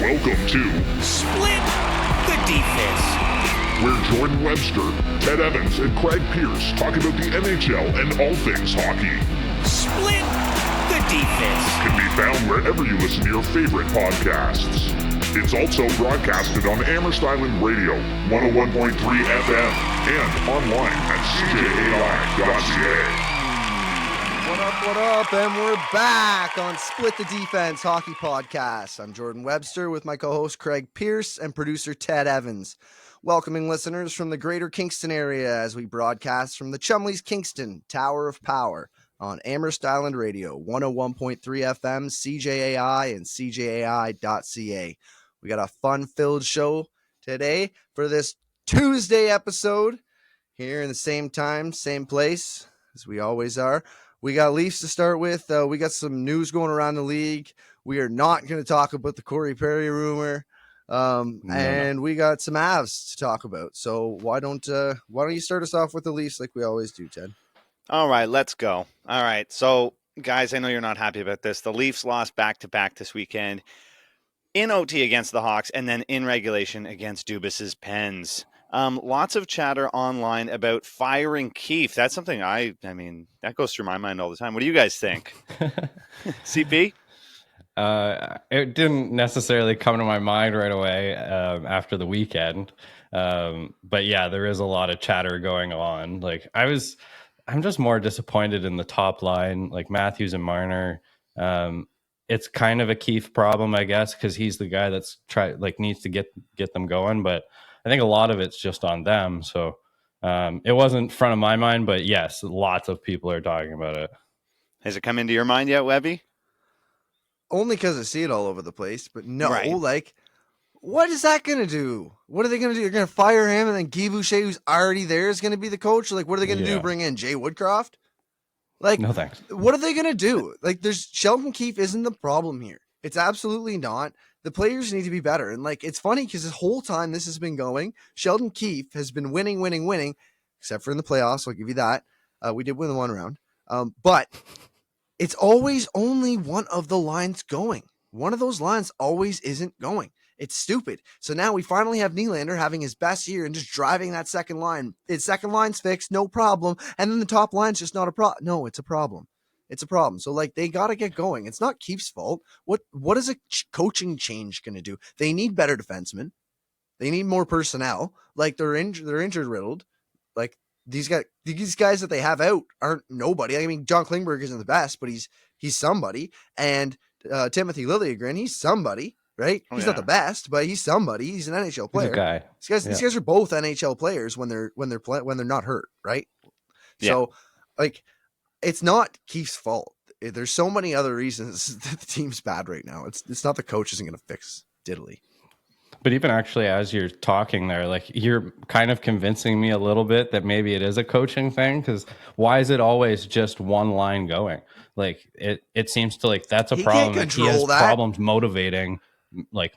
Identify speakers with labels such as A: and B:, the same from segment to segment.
A: Welcome to
B: Split the Defense,
A: where Jordan Webster, Ted Evans, and Craig Pearce talk about the NHL and all things hockey.
B: Split the Defense
A: Can be found wherever you listen to your favorite podcasts. It's also broadcasted on Amherst Island Radio, 101.3 FM, and online at CJAI.CA.
C: What up, and we're back on Split the Defense Hockey Podcast. I'm Jordan Webster with my co-host Craig Pearce and producer Ted Evans, welcoming listeners from the greater Kingston area as we broadcast from the Chumley's Kingston Tower of Power on Amherst Island Radio, 101.3 FM, CJAI, and CJAI.CA. We got a fun-filled show today for this Tuesday episode here in the same time, same place as we always are. We got Leafs to start with. We got some news going around the league. We are not going to talk about the Corey Perry rumor, and we got some Avs to talk about. So why don't you start us off with the Leafs like we always do, Ted?
D: All right, let's go. All right, so guys, I know you're not happy about this. The Leafs lost back-to-back this weekend in OT against the Hawks, and then in regulation against Dubas's Pens. Lots of chatter online about firing Keefe. That's something that goes through my mind all the time. What do you guys think? CP?
E: It didn't necessarily come to my mind right away after the weekend. But yeah, there is a lot of chatter going on. Like I'm just more disappointed in the top line, like Matthews and Marner. It's kind of a Keefe problem, I guess, because he's the guy that's needs to get them going. But I think a lot of it's just on them. So it wasn't front of my mind, but yes, lots of people are talking about it.
D: Has it come into your mind yet, Webby?
C: Only because I see it all over the place. But no,
D: Right.
C: What is that going to do? What are they going to do? They're going to fire him, and then Guy Boucher, who's already there, is going to be the coach? Like, what are they going to do? Bring in Jay Woodcroft? Like,
E: no thanks.
C: What are they going to do? Like, Sheldon Keefe isn't the problem here. It's absolutely not. The players need to be better. And it's funny because this whole time this has been going, Sheldon Keefe has been winning, except for in the playoffs. I'll give you that. We did win the one round. But it's always only one of the lines going. One of those lines always isn't going. It's stupid. So now we finally have Nylander having his best year and just driving that second line. His second line's fixed, no problem. And then the top line's just not a problem. No, it's a problem. It's a problem. So they got to get going. It's not Keefe's fault. What is a coaching change going to do? They need better defensemen. They need more personnel. They're injured riddled. These guys that they have out aren't nobody. I mean, John Klingberg isn't the best, but he's somebody. And Timothy Liljegren, he's somebody, right? He's not the best, but he's somebody. He's an NHL player.
E: He's a guy.
C: These guys are both NHL players when they're not hurt, right?
D: Yeah.
C: So it's not Keefe's fault. There's so many other reasons that the team's bad right now. It's not the coach isn't going to fix diddly.
E: But even actually, as you're talking there, you're kind of convincing me a little bit that maybe it is a coaching thing. Because why is it always just one line going? It seems to that's a problem. He has problems motivating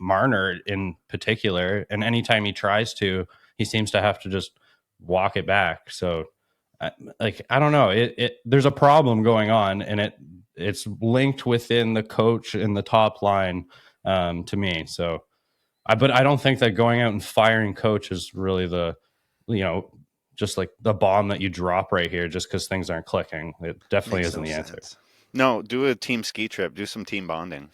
E: Marner in particular, and anytime he tries to, he seems to have to just walk it back. So I don't know. There's a problem going on, and it's linked within the coach in the top line to me. So. But I don't think that going out and firing coach is really just the bomb that you drop right here just because things aren't clicking. It definitely isn't the answer.
D: No, do a team ski trip. Do some team bonding.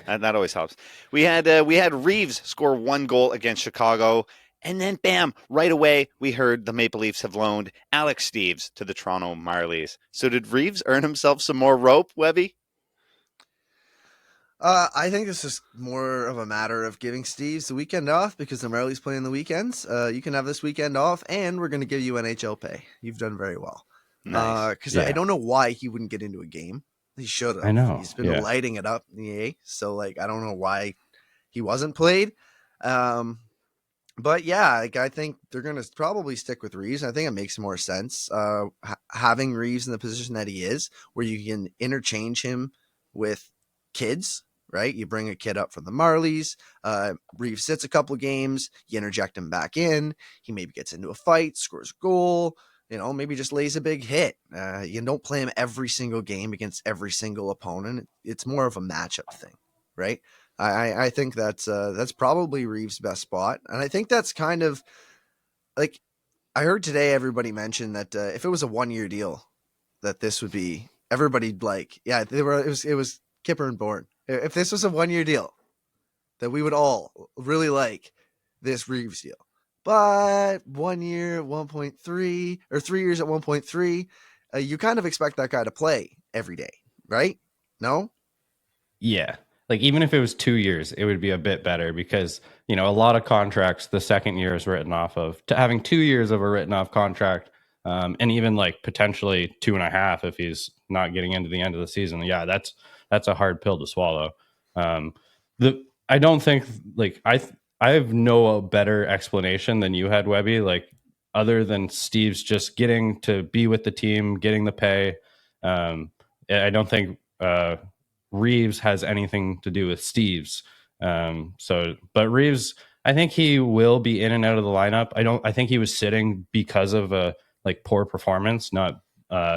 D: That always helps. We had Reeves score one goal against Chicago, and then bam, right away we heard the Maple Leafs have loaned Alex Steeves to the Toronto Marlies. So did Reeves earn himself some more rope, Webby?
C: I think it's just more of a matter of giving Steve's the weekend off because the Marlies play on the weekends. You can have this weekend off, and we're going to give you NHL pay. You've done very well.
D: Nice.
C: Because I don't know why he wouldn't get into a game. He should have.
E: I know.
C: He's been lighting it up in the A. So, I don't know why he wasn't played. But, yeah, I think they're going to probably stick with Reeves. I think it makes more sense having Reeves in the position that he is, where you can interchange him with kids. Right, you bring a kid up from the Marlies. Reeves sits a couple of games. You interject him back in. He maybe gets into a fight, scores a goal. Maybe just lays a big hit. You don't play him every single game against every single opponent. It's more of a matchup thing, right? I think that's probably Reeves' best spot, and I think that's kind of like I heard today. Everybody mentioned that if it was a 1-year deal, that this would be everybody'd like. Yeah, it was Kipper and Bourne. If this was a 1-year deal, that we would all really like this Reeves deal. But 1 year, 1.3, or 3 years at 1.3, you kind of expect that guy to play every day, right? No?
E: Yeah. Like even if it was 2 years, it would be a bit better because, a lot of contracts, the second year is written off of. To having 2 years of a written off contract, and even like potentially 2.5 if he's not getting into the end of the season. Yeah, that's a hard pill to swallow. I don't think like I have no better explanation than you had, Webby. Like other than Steve's just getting to be with the team, getting the pay. I don't think Reeves has anything to do with Steve's. But Reeves, I think he will be in and out of the lineup. I think he was sitting because of a like poor performance, not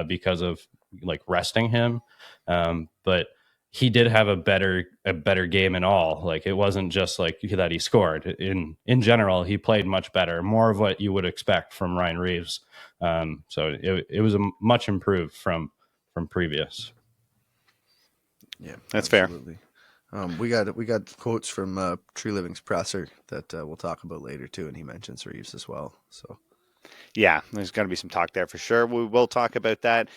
E: because of like resting him. But he did have a better game in all. Like it wasn't just like that he scored. In general, he played much better, more of what you would expect from Ryan Reeves. So it was a much improved from previous.
C: Yeah,
D: That's
C: absolutely. Fair. We got quotes from Tree Living's presser that we'll talk about later too, and he mentions Reeves as well. So
D: yeah, there's going to be some talk there for sure. We will talk about that.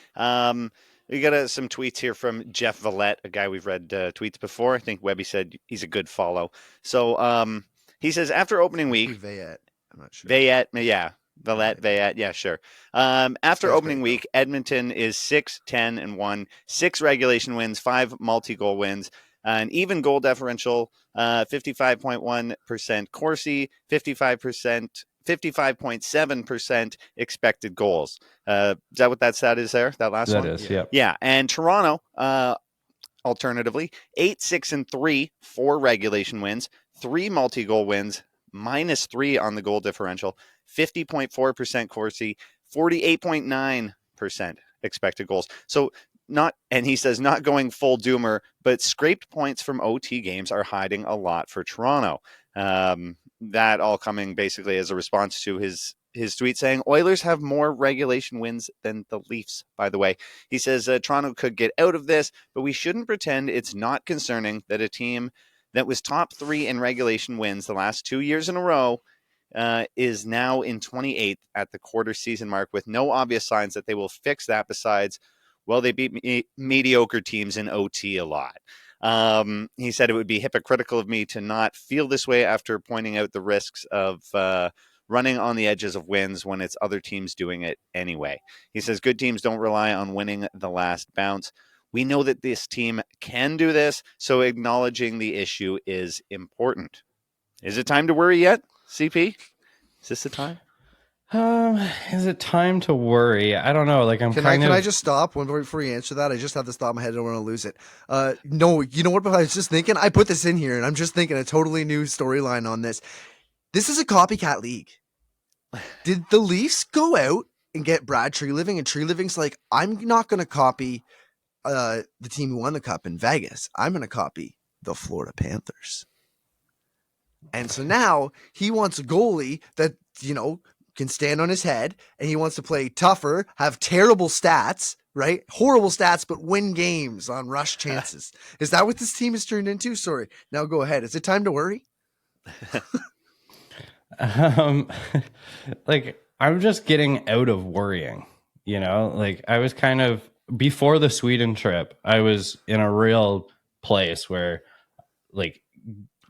D: We got some tweets here from Jeff Vallette, a guy we've read tweets before. I think Webby said he's a good follow. So he says after opening week,
C: Vayette, I'm not sure.
D: Vayette, yeah. Vallette, yeah, sure. After opening week, Edmonton is 6-10-1, 6 regulation wins, 5 multi-goal wins, an even goal differential, 55.1% Corsi, 55.7% expected goals. Is that what that stat is there? That last one?
E: That is, yeah.
D: Yeah, and Toronto, alternatively, 8-6-3, 4 regulation wins, 3 multi-goal wins, -3 on the goal differential, 50.4% Corsi, 48.9% expected goals. So and he says not going full doomer, but scraped points from OT games are hiding a lot for Toronto. That all coming basically as a response to his tweet saying Oilers have more regulation wins than the Leafs, by the way. He says Toronto could get out of this, but we shouldn't pretend it's not concerning that a team that was top 3 in regulation wins the last 2 years in a row is now in 28th at the quarter season mark with no obvious signs that they will fix that besides, well, they beat mediocre teams in OT a lot. He said it would be hypocritical of me to not feel this way after pointing out the risks of running on the edges of wins when it's other teams doing it anyway. He says good teams don't rely on winning the last bounce. We know that this team can do this, so acknowledging the issue is important. Is it time to worry yet, CP? Is this the time?
E: Is it time to worry? I don't know. Like
C: Can I just stop before you answer that? I just have this thought in my head. I don't want to lose it. No, you know what? But I was just thinking. I put this in here, and I'm just thinking a totally new storyline on this. This is a copycat league. Did the Leafs go out and get Brad Tree Living? And Tree Living's like, I'm not going to copy the team who won the cup in Vegas. I'm going to copy the Florida Panthers. And so now he wants a goalie that, can stand on his head, and he wants to play tougher, have terrible stats, right? Horrible stats, but win games on rush chances. Is that what this team has turned into? Sorry. Now go ahead. Is it time to worry?
E: Like I'm just getting out of worrying, like I was kind of before the Sweden trip, I was in a real place where like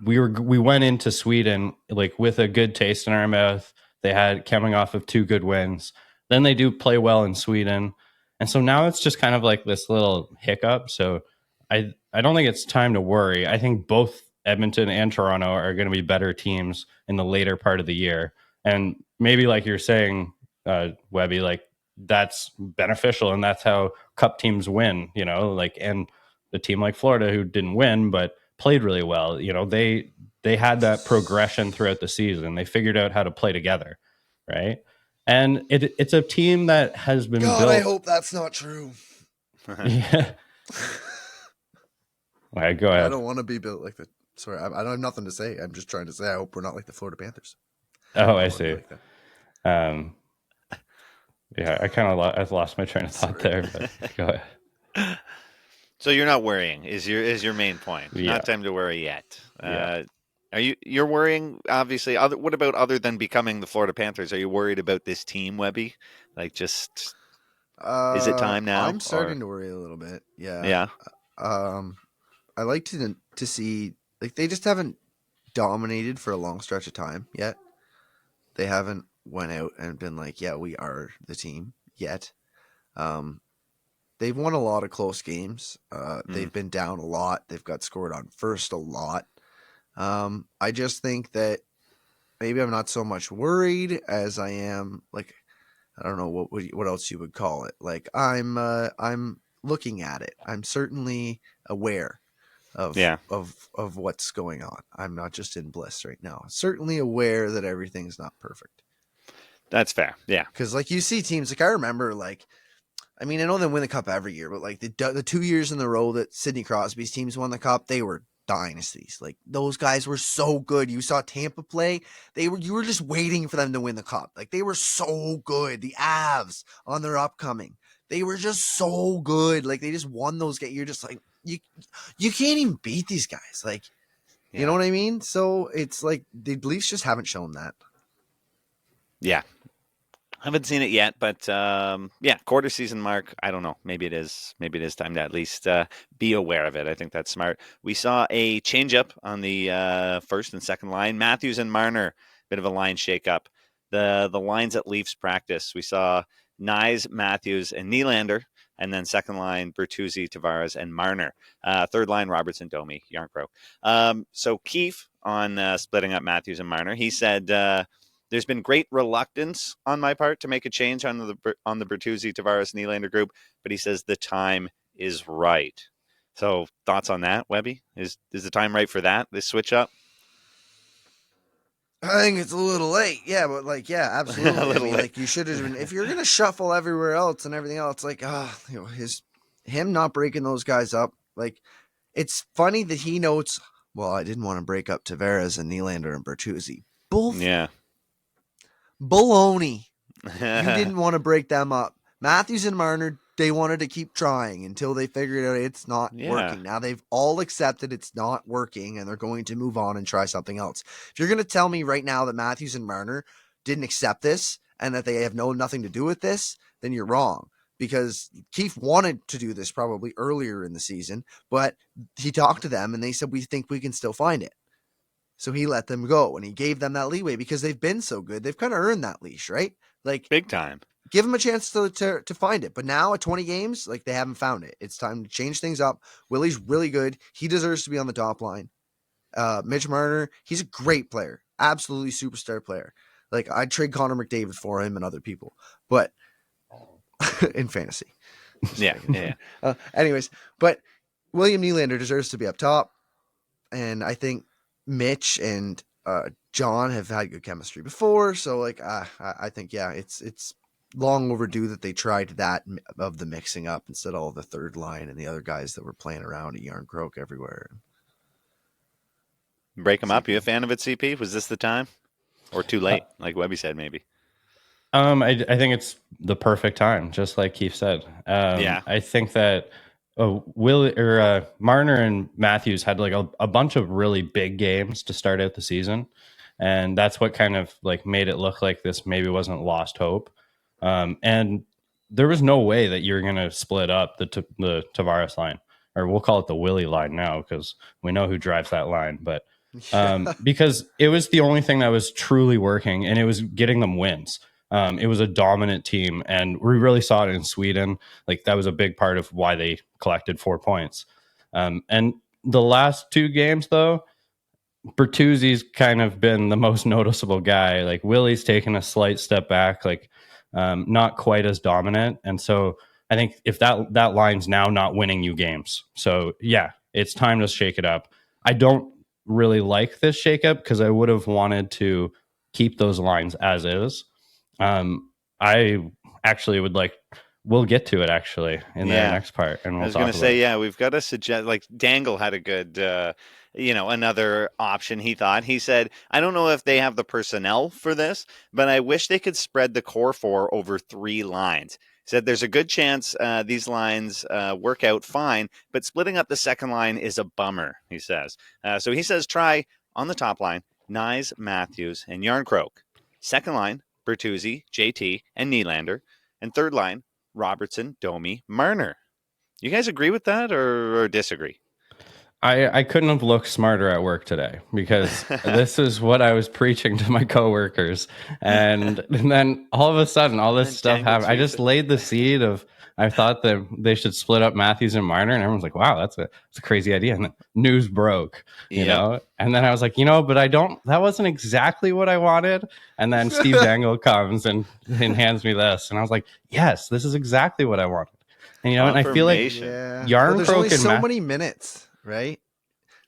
E: we went into Sweden like with a good taste in our mouth. They had coming off of 2 good wins. Then they do play well in Sweden. And so now it's just kind of like this little hiccup. So I don't think it's time to worry. I think both Edmonton and Toronto are going to be better teams in the later part of the year. And maybe like you're saying, Webby, like that's beneficial. And that's how cup teams win, and the team like Florida who didn't win, but played really well. They had that progression throughout the season. They figured out how to play together, right? And it's a team that has been built.
C: I hope that's not true.
E: Yeah. All right, go ahead.
C: I don't want to be built like that. Sorry, I don't have nothing to say. I'm just trying to say I hope we're not like the Florida Panthers.
E: Oh, I
C: don't wanna be
E: see.
C: like that.
E: Yeah, I kind of I've lost my train of thought
C: Sorry.
E: there, but go ahead.
D: So you're not worrying is your main point.
E: Yeah.
D: Not time to worry yet.
E: Yeah.
D: You're worrying obviously what about other than becoming the Florida Panthers? Are you worried about this team, Webby? Like just is it time now
C: I'm starting to worry a little bit. Yeah.
D: Yeah.
C: I like to see like they just haven't dominated for a long stretch of time yet. They haven't went out and been like, yeah, we are the team yet. They've won a lot of close games. They've been down a lot. They've got scored on first a lot. I just think that maybe I'm not so much worried as I am like I don't know what else you would call it. Like I'm looking at it. I'm certainly aware of
D: Yeah.
C: of what's going on. I'm not just in bliss right now. Certainly aware that everything's not perfect.
D: That's fair. Yeah.
C: Because like you see teams like I remember like I mean I know they win the cup every year, but like the 2 years in a row that Sidney Crosby's teams won the cup, they were dynasties. Like those guys were so good. You saw Tampa play, you were just waiting for them to win the cup. Like they were so good. The Avs on their upcoming, they were just so good. Like they just won those games. You're just like you can't even beat these guys. Like you know what I mean? So it's like the Leafs just haven't shown that.
D: Yeah. Haven't seen it yet, but yeah, quarter season mark. I don't know. Maybe it is. Maybe it is time to at least be aware of it. I think that's smart. We saw a changeup on the first and second line. Matthews and Marner, bit of a line shakeup. The lines at Leafs practice. We saw Nyes, Matthews, and Nylander, and then second line Bertuzzi, Tavares, and Marner. Third line Robertson, Domi, Yarncroke. So Keefe on splitting up Matthews and Marner. He said. There's been great reluctance on my part to make a change on the Bertuzzi, Tavares, Nylander group, but he says the time is right. So thoughts on that, Webby? Is the time right for that? This switch up?
C: I think it's a little late. Yeah, but like, yeah, absolutely.
D: A little
C: I mean,
D: late.
C: like you should have been if you're gonna shuffle everywhere else and everything else, like you know, him not breaking those guys up, like it's funny that he notes, well, I didn't want to break up Tavares and Nylander and Bertuzzi. Both
D: Yeah.
C: baloney. You didn't want to break them up. Matthews and Marner, they wanted to keep trying until they figured out it's not working. Now they've all accepted it's not working and they're going to move on and try something else. If you're going to tell me right now that Matthews and Marner didn't accept this and that they have nothing to do with this, then you're wrong. Because Keefe wanted to do this probably earlier in the season, but he talked to them and they said, we think we can still find it. So he let them go and he gave them that leeway because they've been so good. They've kind of earned that leash, right? Like
D: big time.
C: Give them a chance to find it. But now at 20 games, like they haven't found it. It's time to change things up. Willie's really good. He deserves to be on the top line. Mitch Marner, he's a great player. Absolutely superstar player. Like I'd trade Connor McDavid for him and other people, but in fantasy.
D: Yeah.
C: Anyways, but William Nylander deserves to be up top. And I think Mitch and John have had good chemistry before, so like I think yeah, it's long overdue that they tried that of the mixing up instead of all the third line and the other guys that were playing around at Yarncroke everywhere.
D: Break them up. You a fan of it, CP? Was this the time, or too late? Like Webby said, maybe.
E: I think it's the perfect time, just like Keith said.
D: Yeah,
E: I think that Marner and Matthews had like a bunch of really big games to start out the season, and that's what kind of like made it look like this maybe wasn't lost hope. And there was no way that you're going to split up the Tavares line, or we'll call it the Willie line now because we know who drives that line, but because it was the only thing that was truly working, and it was getting them wins. It was a dominant team, and we really saw it in Sweden. Like that was a big part of why they collected 4 points. And the last two games, though, Bertuzzi's kind of been the most noticeable guy. Like Willie's taken a slight step back, like not quite as dominant. And so I think if that line's now not winning you games, so yeah, it's time to shake it up. I don't really like this shakeup because I would have wanted to keep those lines as is. I actually would like we'll get to it actually in the
D: Yeah.
E: next part, and
D: I
E: we'll
D: was going
E: talk
D: to
E: about
D: say,
E: it.
D: yeah, we've got to suggest, like, Dangle had a good, another option he thought. He said, I don't know if they have the personnel for this, but I wish they could spread the core four over 3 lines. He said, there's a good chance these lines work out fine, but splitting up the second line is a bummer, he says. So he says, try on the top line, Nyes, Matthews, and Yarncroke. Second line, Bertuzzi, JT, and Nylander. And third line, Robertson, Domi, Marner. You guys agree with that or disagree?
E: I couldn't have looked smarter at work today, because this is what I was preaching to my coworkers. And then all of a sudden, all this stuff
D: Dangle
E: happened. I
D: tweets
E: just
D: it.
E: laid the seed of, I thought that they should split up Matthews and Marner. And everyone's like, wow, that's a crazy idea. And then news broke,
D: Yep.
E: And then I was like, but that wasn't exactly what I wanted. And then Steve Dangle comes and hands me this. And I was like, yes, this is exactly what I wanted. And, and I feel like
D: Confirmation.
C: Yeah.
E: Yarn
C: But there's only
E: Croak and
C: so many minutes, right?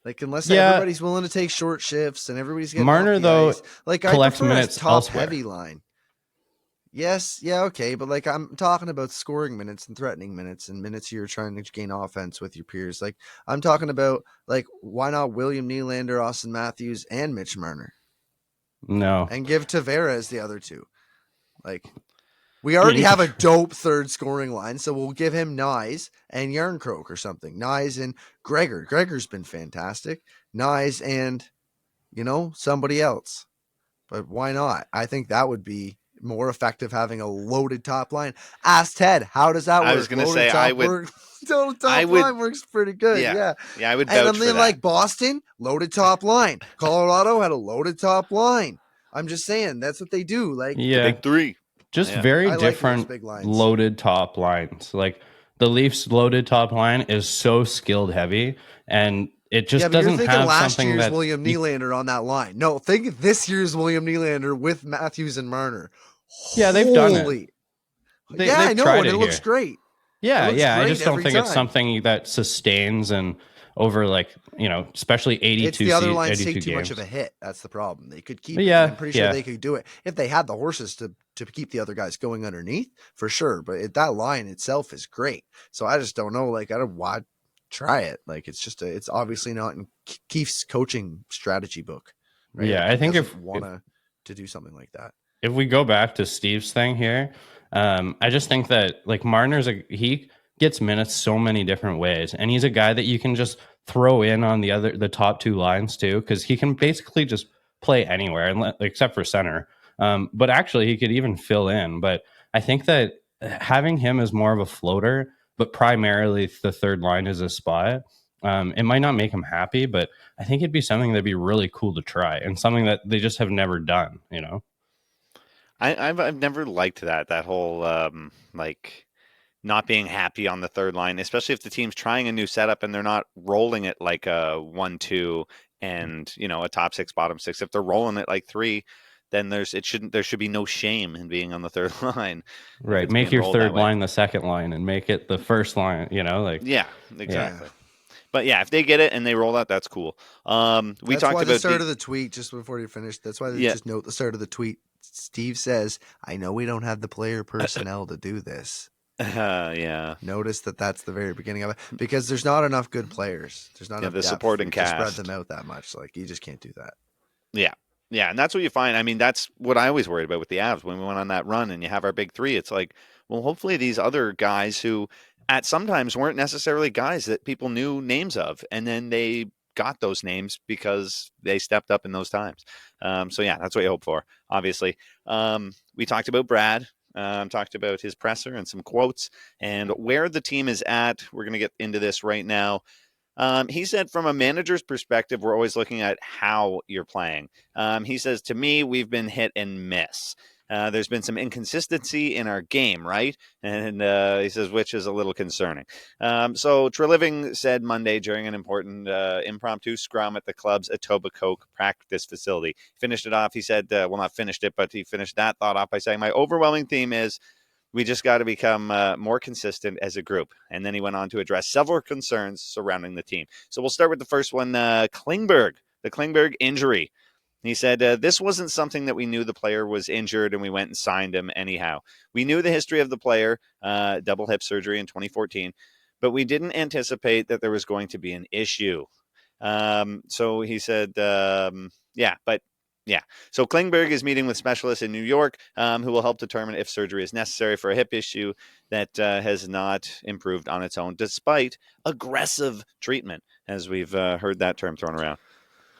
C: Like, unless
E: Yeah.
C: everybody's willing to take short shifts and everybody's getting
E: Marner,
C: off the
E: though,
C: ice. Like, I
E: collects
C: prefer a
E: minutes
C: top
E: elsewhere.
C: heavy line. Yes, yeah, okay, but like, I'm talking about scoring minutes and threatening minutes and minutes you're trying to gain offense with your peers. Like, I'm talking about, like, why not William Nylander, Austin Matthews, and Mitch Marner,
E: No.
C: and give Tavares the other two? Like, we already have a dope third scoring line, so we'll give him Nyes and Yarncroke or something. Nyes and Gregor. Gregor's been fantastic. Nyes and, somebody else. But why not? I think that would be more effective, having a loaded top line. Ask Ted, how does that work?
D: I was going to say, I would.
C: Total top line works pretty good. Yeah.
D: I would
C: And
D: vouch
C: I
D: for
C: mean,
D: that.
C: like Boston, loaded top line. Colorado had a loaded top line. I'm just saying, that's what they do. Like,
D: The big three.
E: Just
D: Yeah.
E: very
C: I like those
E: different
C: big lines.
E: loaded top lines. Like the Leafs loaded top line is so skilled heavy, and it just
C: yeah, but you're
E: doesn't
C: thinking
E: have
C: last
E: something
C: year's
E: that
C: William Nylander on that line. No, think this year's William Nylander with Matthews and Marner.
E: Yeah, they've done it.
C: Holy-
E: They,
C: yeah,
E: they've
C: I know,
E: tried
C: and it
E: it
C: looks
E: here.
C: great.
E: Yeah,
C: It looks
E: yeah. I
C: great
E: just don't
C: every
E: think it's
C: time.
E: something that sustains and over, like, especially 82
C: It's the other lines
E: 82
C: take too
E: games.
C: much of a hit. That's the problem. They could keep
E: But
C: it.
E: yeah,
C: And I'm pretty sure
E: yeah.
C: they could do it if they had the horses to keep the other guys going underneath, for sure. But that line itself is great. So I just don't know. Like, I don't want try it. Like, it's obviously not in Keefe's coaching strategy book. Right?
E: Yeah,
C: Like,
E: I
C: he
E: think
C: doesn't want to do something like that.
E: if we go back to Steve's thing here, I just think that, like, Marner's he gets minutes so many different ways, and he's a guy that you can just throw in on the top two lines too, because he can basically just play anywhere, except for center. But actually, he could even fill in. But I think that having him as more of a floater, but primarily the third line is a spot. It might not make him happy, but I think it'd be something that'd be really cool to try, and something that they just have never done.
D: I've never liked that whole like not being happy on the third line, especially if the team's trying a new setup and they're not rolling it like a 1-2 and a top six, bottom six. If they're rolling it like 3, then there should be no shame in being on the third line.
E: Right. Make your third line the second line and make it the first line, like.
D: Yeah, exactly. Yeah. But yeah, if they get it and they roll that, that's cool. We
C: that's
D: talked
C: why
D: about
C: the start of the tweet, just before you finish, that's why they just note the start of the tweet. Steve says, I know we don't have the player personnel to do this.
D: Yeah.
C: Notice that's the very beginning of it, because there's not enough good players. There's not enough
D: the supporting cast
C: to spread them out that much. Like, you just can't do that.
D: Yeah. Yeah, and that's what you find. I mean, that's what I always worried about with the Avs when we went on that run and you have our big 3. It's like, well, hopefully these other guys who at sometimes weren't necessarily guys that people knew names of, and then they got those names because they stepped up in those times. So yeah, that's what you hope for, obviously. We talked about Brad, talked about his presser and some quotes and where the team is at. We're going to get into this right now. He said, from a manager's perspective, we're always looking at how you're playing. He says, to me, we've been hit and miss. There's been some inconsistency in our game, right? And he says, which is a little concerning. So Treliving said Monday during an important impromptu scrum at the club's Etobicoke practice facility. Finished it off. He said, well, not finished it, but he finished that thought off by saying, my overwhelming theme is we just got to become more consistent as a group. And then he went on to address several concerns surrounding the team. So we'll start with the first one, Klingberg, the Klingberg injury. He said, this wasn't something that we knew the player was injured and we went and signed him anyhow. We knew the history of the player, double hip surgery in 2014, but we didn't anticipate that there was going to be an issue. So he said, yeah. So Klingberg is meeting with specialists in New York who will help determine if surgery is necessary for a hip issue that has not improved on its own, despite aggressive treatment, as we've heard that term thrown around.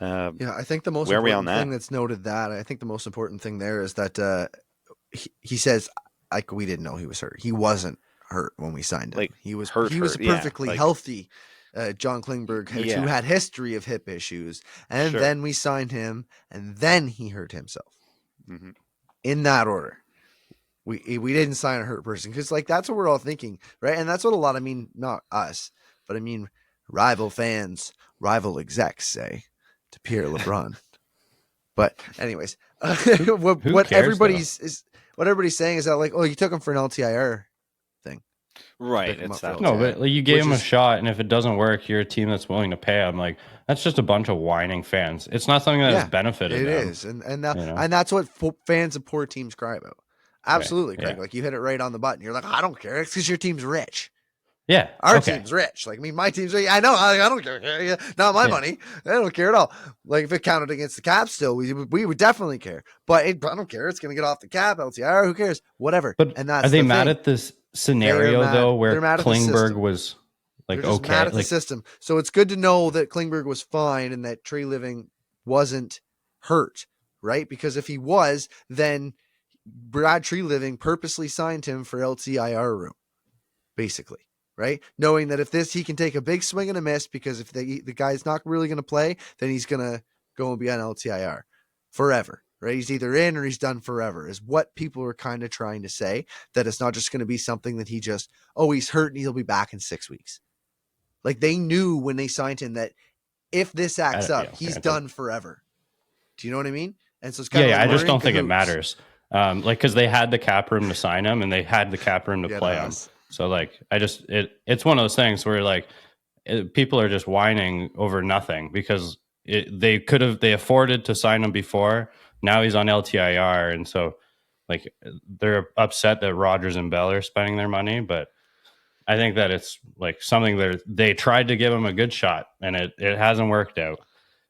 C: I think the most
D: where are we
C: important
D: on that?
C: thing that's noted that I think the most important thing there is that he says, like, we didn't know he was hurt. He wasn't hurt when we signed him.
D: Like,
C: he was
D: hurt,
C: perfectly
D: like,
C: healthy. John Klingberg, who had history of hip issues, and then we signed him, and then he hurt himself.
D: Mm-hmm.
C: In that order, we didn't sign a hurt person, because like that's what we're all thinking, right? And that's what a lot. I mean, not us, but I mean, rival fans, rival execs say to Pierre LeBrun. But anyways, what everybody's saying is that, like, oh, you took him for an LTIR thing.
D: Right. It's that.
E: No, but like, you gave him a shot, and if it doesn't work, you're a team that's willing to pay him. Like, that's just a bunch of whining fans. It's not something that has benefited them.
C: It is, and that's what fans of poor teams cry about. Absolutely, Craig. Yeah. Like, you hit it right on the button. You're like, I don't care. It's because your team's rich.
E: Yeah,
C: our team's rich. Like, I mean, my team's rich. I know. I don't care. Not my money. I don't care at all. Like, if it counted against the cap, still, we would definitely care. But I don't care. It's going to get off the cap. LTIR. Who cares? Whatever.
E: But
C: and that's
E: are they mad at this scenario though, where Klingberg was like,
C: they're just mad at the system? So it's good to know that Klingberg was fine and that Tree Living wasn't hurt, right? Because if he was, then Brad Tree Living purposely signed him for LTIR room, basically. Right? Knowing that if he can take a big swing and a miss, because if the guy's not really going to play, then he's going to go and be on LTIR forever. Right? He's either in or he's done forever, is what people are kind of trying to say. That it's not just going to be something that he's hurt and he'll be back in 6 weeks. Like, they knew when they signed him that if this acts up, he's done forever. Do you know what I mean? And so it's kind of
E: I just don't think it matters. Because they had the cap room to sign him and they had the cap room to play him. So, like, it's one of those things where, like, people are just whining over nothing, because they afforded to sign him before. Now he's on LTIR. And so, like, they're upset that Rogers and Bell are spending their money. But I think that it's, like, something they tried to give him a good shot, and it hasn't worked out.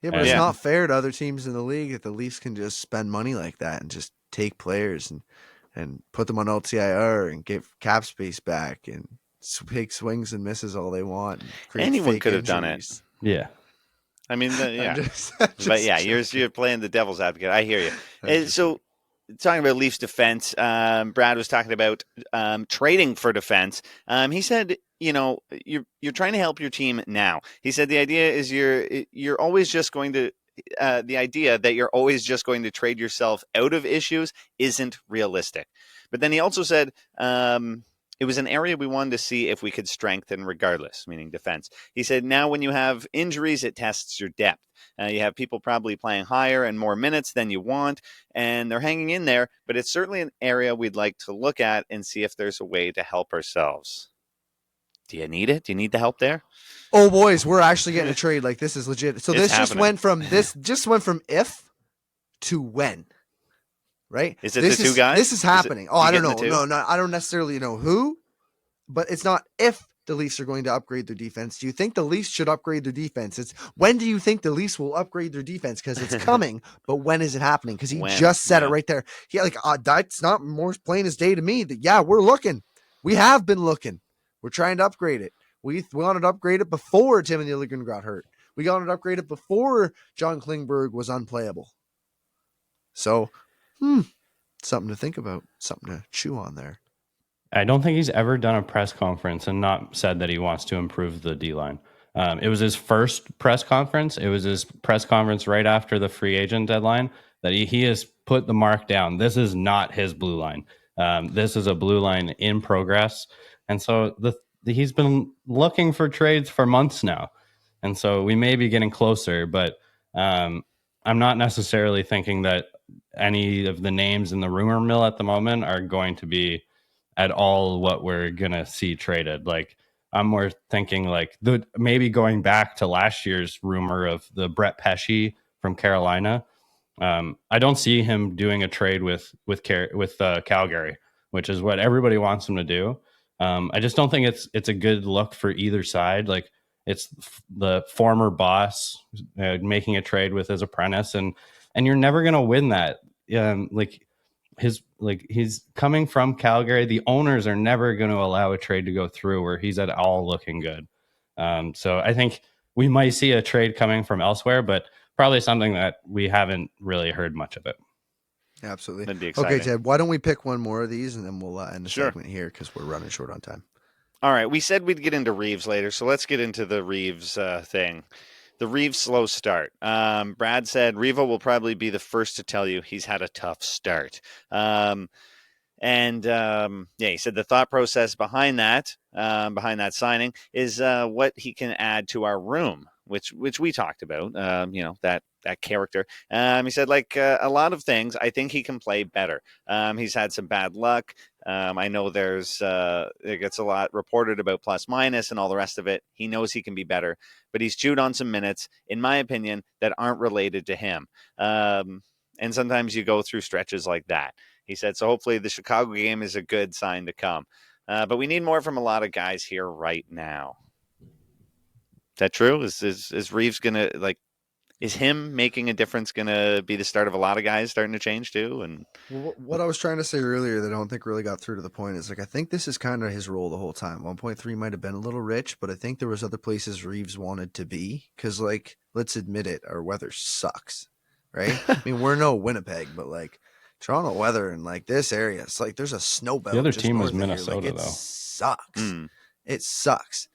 C: Yeah, but it's not fair to other teams in the league that the Leafs can just spend money like that and just take players and put them on LTIR and get cap space back and take swings and misses all they want.
D: Anyone could have done it.
E: Yeah.
D: I mean, but yeah, you're playing the devil's advocate. I hear you. So, talking about Leafs defense, Brad was talking about trading for defense. He said, you're trying to help your team now. He said the idea is you're always just going to. The idea that you're always just going to trade yourself out of issues isn't realistic. But then he also said it was an area we wanted to see if we could strengthen regardless, meaning defense. He said, now when you have injuries, it tests your depth. You have people probably playing higher and more minutes than you want, and they're hanging in there, but it's certainly an area we'd like to look at and see if there's a way to help ourselves. Do you need it? Do you need the help there?
C: Oh, boys, we're actually getting a trade. Like, this is legit. So this
D: happening.
C: just went from if to when, right?
D: Is it the two guys?
C: This is happening. I don't know. No, I don't necessarily know who, but it's not if the Leafs are going to upgrade their defense. Do you think the Leafs should upgrade their defense? It's when do you think the Leafs will upgrade their defense? Because it's coming, but when is it happening? Because he just said it right there. That's not more plain as day to me. That we're looking. We have been looking. We're trying to upgrade it. We wanted to upgrade it before Timothy Liljegren got hurt. We wanted to upgrade it before John Klingberg was unplayable. So, something to think about, something to chew on there.
E: I don't think he's ever done a press conference and not said that he wants to improve the D-line. It was his first press conference. It was his press conference right after the free agent deadline that he has put the mark down. This is not his blue line. This is a blue line in progress. And so he's been looking for trades for months now. And so we may be getting closer, but I'm not necessarily thinking that any of the names in the rumor mill at the moment are going to be at all what we're going to see traded. Like, I'm more thinking like maybe going back to last year's rumor of the Brett Pesce from Carolina. I don't see him doing a trade with Calgary, which is what everybody wants him to do. I just don't think it's a good look for either side. Like, it's the former boss making a trade with his apprentice, and you're never going to win that. He's coming from Calgary. The owners are never going to allow a trade to go through where he's at all looking good. So I think we might see a trade coming from elsewhere, but probably something that we haven't really heard much of it.
C: Absolutely.
D: That'd be exciting.
C: Okay, Ted, why don't we pick one more of these and then we'll end the
D: Sure.
C: segment here because we're running short on time.
D: All right. We said we'd get into Reeves later, so let's get into the Reeves thing. The Reeves slow start. Brad said Revo will probably be the first to tell you he's had a tough start. He said the thought process behind that signing is what he can add to our room, which we talked about. That character. He said, a lot of things, I think he can play better. He's had some bad luck. I know there gets a lot reported about plus minus and all the rest of it. He knows he can be better, but he's chewed on some minutes, in my opinion, that aren't related to him. And sometimes you go through stretches like that. He said, so hopefully the Chicago game is a good sign to come. But we need more from a lot of guys here right now. Is that true? Is Reeves going to, is him making a difference going to be the start of a lot of guys starting to change too? And
C: what I was trying to say earlier that I don't think really got through to the point is I think this is kind of his role the whole time. 1.3 might have been a little rich, but I think there was other places Reeves wanted to be because let's admit it, our weather sucks, right? I mean, we're no Winnipeg, but Toronto weather and this area, it's there's a snow belt.
E: The other team was Minnesota,
C: it
E: though.
C: Sucks. It sucks.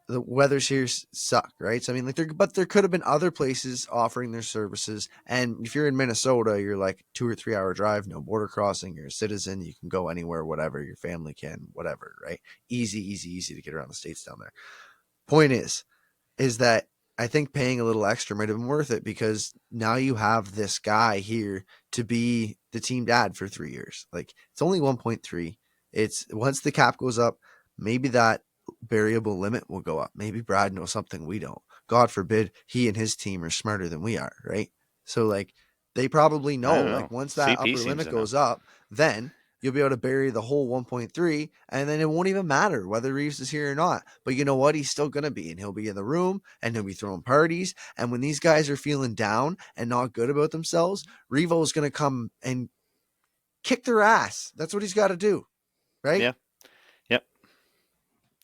C: The weathers here suck, right? So I mean, there could have been other places offering their services. And if you're in Minnesota, you're 2 or 3 hour drive, no border crossing. You're a citizen. You can go anywhere, whatever. Your family can, whatever, right? Easy to get around the States down there. Point is that I think paying a little extra might have been worth it because now you have this guy here to be the team dad for 3 years. It's only 1.3. It's once the cap goes up, maybe that variable limit will go up. Maybe Brad knows something we don't. God forbid he and his team are smarter than we are, right? So they probably know, once that
D: CP
C: upper limit goes up, then you'll be able to bury the whole 1.3 and then it won't even matter whether Reeves is here or not. But you know what? He's still going to be, and he'll be in the room and he'll be throwing parties. And when these guys are feeling down and not good about themselves, Revo is going to come and kick their ass. That's what he's got to do, right?
D: Yeah.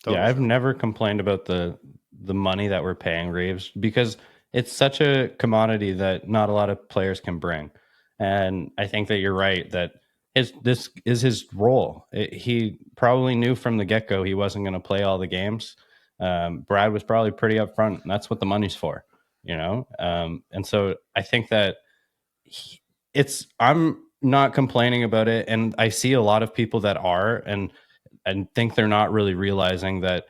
E: Totally. Yeah, I've never complained about the money that we're paying Reeves because it's such a commodity that not a lot of players can bring. And I think that you're right that this is his role. He probably knew from the get-go he wasn't going to play all the games. Brad was probably pretty upfront, and that's what the money's for, and so I think that I'm not complaining about it, and I see a lot of people that are, and think they're not really realizing that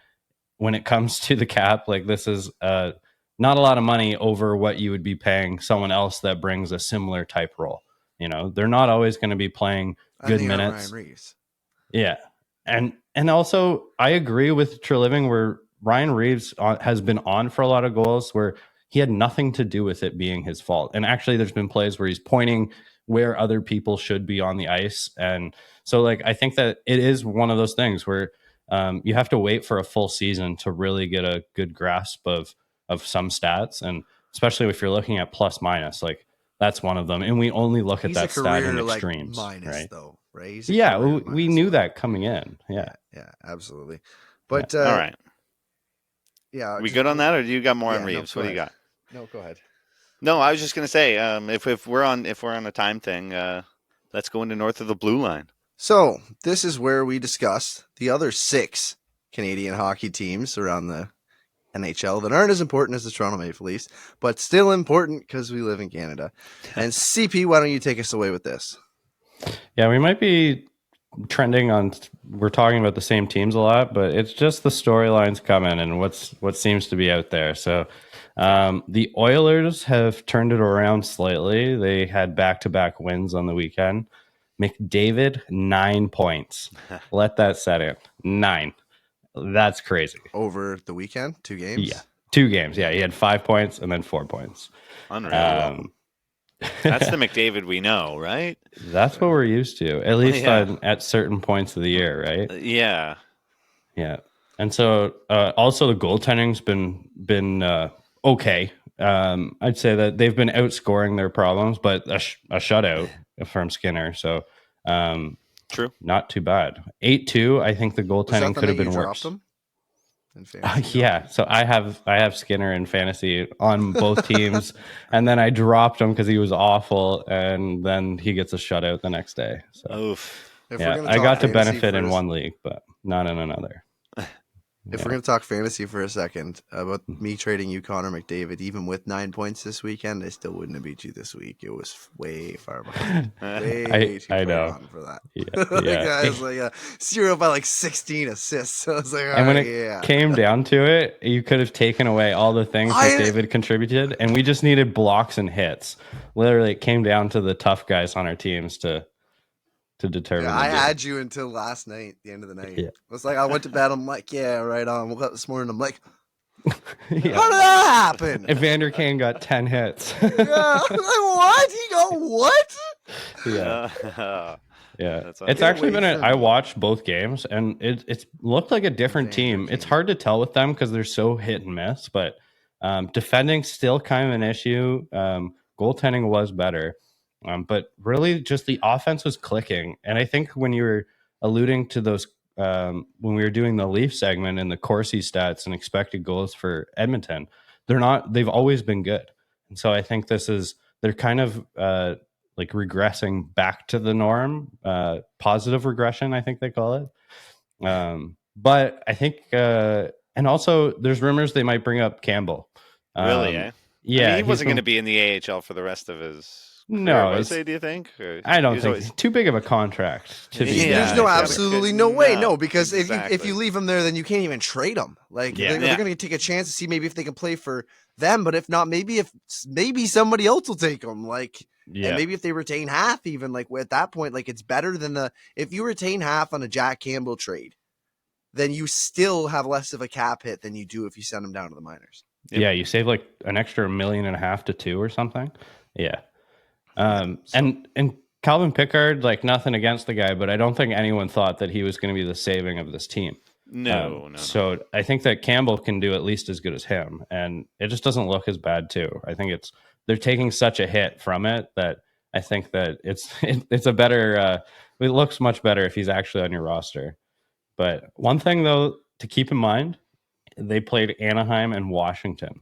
E: when it comes to the cap, this is not a lot of money over what you would be paying someone else that brings a similar type role. They're not always going to be playing good minutes.
C: Ryan Reeves.
E: Yeah. And also I agree with Treliving where Ryan Reeves has been on for a lot of goals where he had nothing to do with it being his fault. And actually there's been plays where he's pointing where other people should be on the ice. And so I think that it is one of those things where you have to wait for a full season to really get a good grasp of some stats. And especially if you're looking at plus minus, that's one of them. And we only look at that stat in extremes,
C: minus,
E: right?
C: Though, right?
E: Yeah, we knew that coming in. Yeah,
C: absolutely. But
D: all right.
C: Yeah.
D: We good on that, or do you got more on Reeves? What do you got?
C: No, go ahead.
D: No, I was just going to say, if we're on a time thing, let's go into north of the blue line.
C: So this is where we discuss the other 6 Canadian hockey teams around the NHL that aren't as important as the Toronto Maple Leafs, but still important because we live in Canada. And CP, why don't you take us away with this?
E: Yeah, we might be trending on. We're talking about the same teams a lot, but it's just the storylines coming and what seems to be out there. So the Oilers have turned it around slightly. They had back-to-back wins on the weekend. McDavid, 9 points. Let that set in. 9. That's crazy.
C: Over the weekend? 2 games?
E: Yeah. 2 games. Yeah. He had 5 points and then 4 points.
D: Unreal. That's the McDavid we know, right?
E: That's what we're used to, at least
D: Yeah.
E: at certain points of the year, right?
D: Yeah.
E: Yeah. And so also the goaltending's been okay. I'd say that they've been outscoring their problems, but a shutout from Skinner. So
D: True.
E: not too bad. 8-2. I think the
C: Was that
E: goaltending
C: the
E: could have
C: night you
E: been
C: dropped
E: worse.
C: him in fantasy?
E: Yeah. So I have Skinner in fantasy on both teams, and then I dropped him because he was awful, and then he gets a shutout the next day. So
D: Oof.
C: If we're
E: yeah,
C: gonna
E: I
C: talk
E: got to
C: fantasy
E: benefit in
C: first-
E: one league, but not in another.
C: If
E: Yeah.
C: we're going to talk fantasy for a second about me trading you Connor McDavid, even with 9 points this weekend, I still wouldn't have beat you this week. It was way far behind. Way too
E: I
C: far
E: know.
C: behind for that.
E: Yeah, yeah.
C: I was like 0 by like 16 assists. So I was like,
E: And when it
C: yeah.
E: came down to it, you could have taken away all the things that David contributed, and we just needed blocks and hits. Literally, it came down to the tough guys on our teams to determine.
C: Yeah,
E: the
C: I
E: game.
C: had you until last night, the end of the night.
E: Yeah.
C: It was like I went to bed. I'm like, yeah, right on. Woke up this morning. I'm like,
E: Yeah.
C: how did that happen?
E: Evander Kane got 10 hits.
C: Yeah, I'm like, what? He got what?
E: Yeah. Yeah,
D: That's
E: it's
C: Get
E: actually
C: away
E: been.
C: from
E: I
C: me.
E: watched both games, and it's looked like a different team. It's hard to tell with them because they're so hit and miss. But defending still kind of an issue. Goaltending was better, but really just the offense was clicking. And I think when you were alluding to those, when we were doing the Leaf segment and the Corsi stats and expected goals for Edmonton, they're not. They've always been good, and so I think they're kind of. Like regressing back to the norm, positive regression, I think they call it. But I think, and also there's rumors they might bring up Campbell.
D: Really, eh?
E: Yeah.
D: I mean, he wasn't going to be in the AHL for the rest of his career,
E: No,
D: was he, do you think? Or
E: I don't
D: he's
E: think
D: always-
E: it's too big of a contract to be.
D: Yeah,
C: There's no
D: exactly.
C: absolutely no way,
D: No,
C: no, because if
D: exactly.
C: you leave him there, then you can't even trade him. Like
D: Yeah.
C: they're going to take a chance to see maybe if they can play for them, but if not, maybe somebody else will take him. Like,
E: Yeah.
C: and maybe if they retain half, even like at that point, like it's better than if you retain half on a Jack Campbell trade, then you still have less of a cap hit than you do if you send him down to the minors.
D: Yep.
E: Yeah, you save like an extra $1.5 million to $2 million or something. Yeah. And Calvin Pickard, like nothing against the guy, but I don't think anyone thought that he was going to be the saving of this team.
D: No.
E: So I think that Campbell can do at least as good as him, and it just doesn't look as bad too. I think they're taking such a hit from it that I think that it's a better. It looks much better if he's actually on your roster. But one thing though to keep in mind, they played Anaheim and Washington.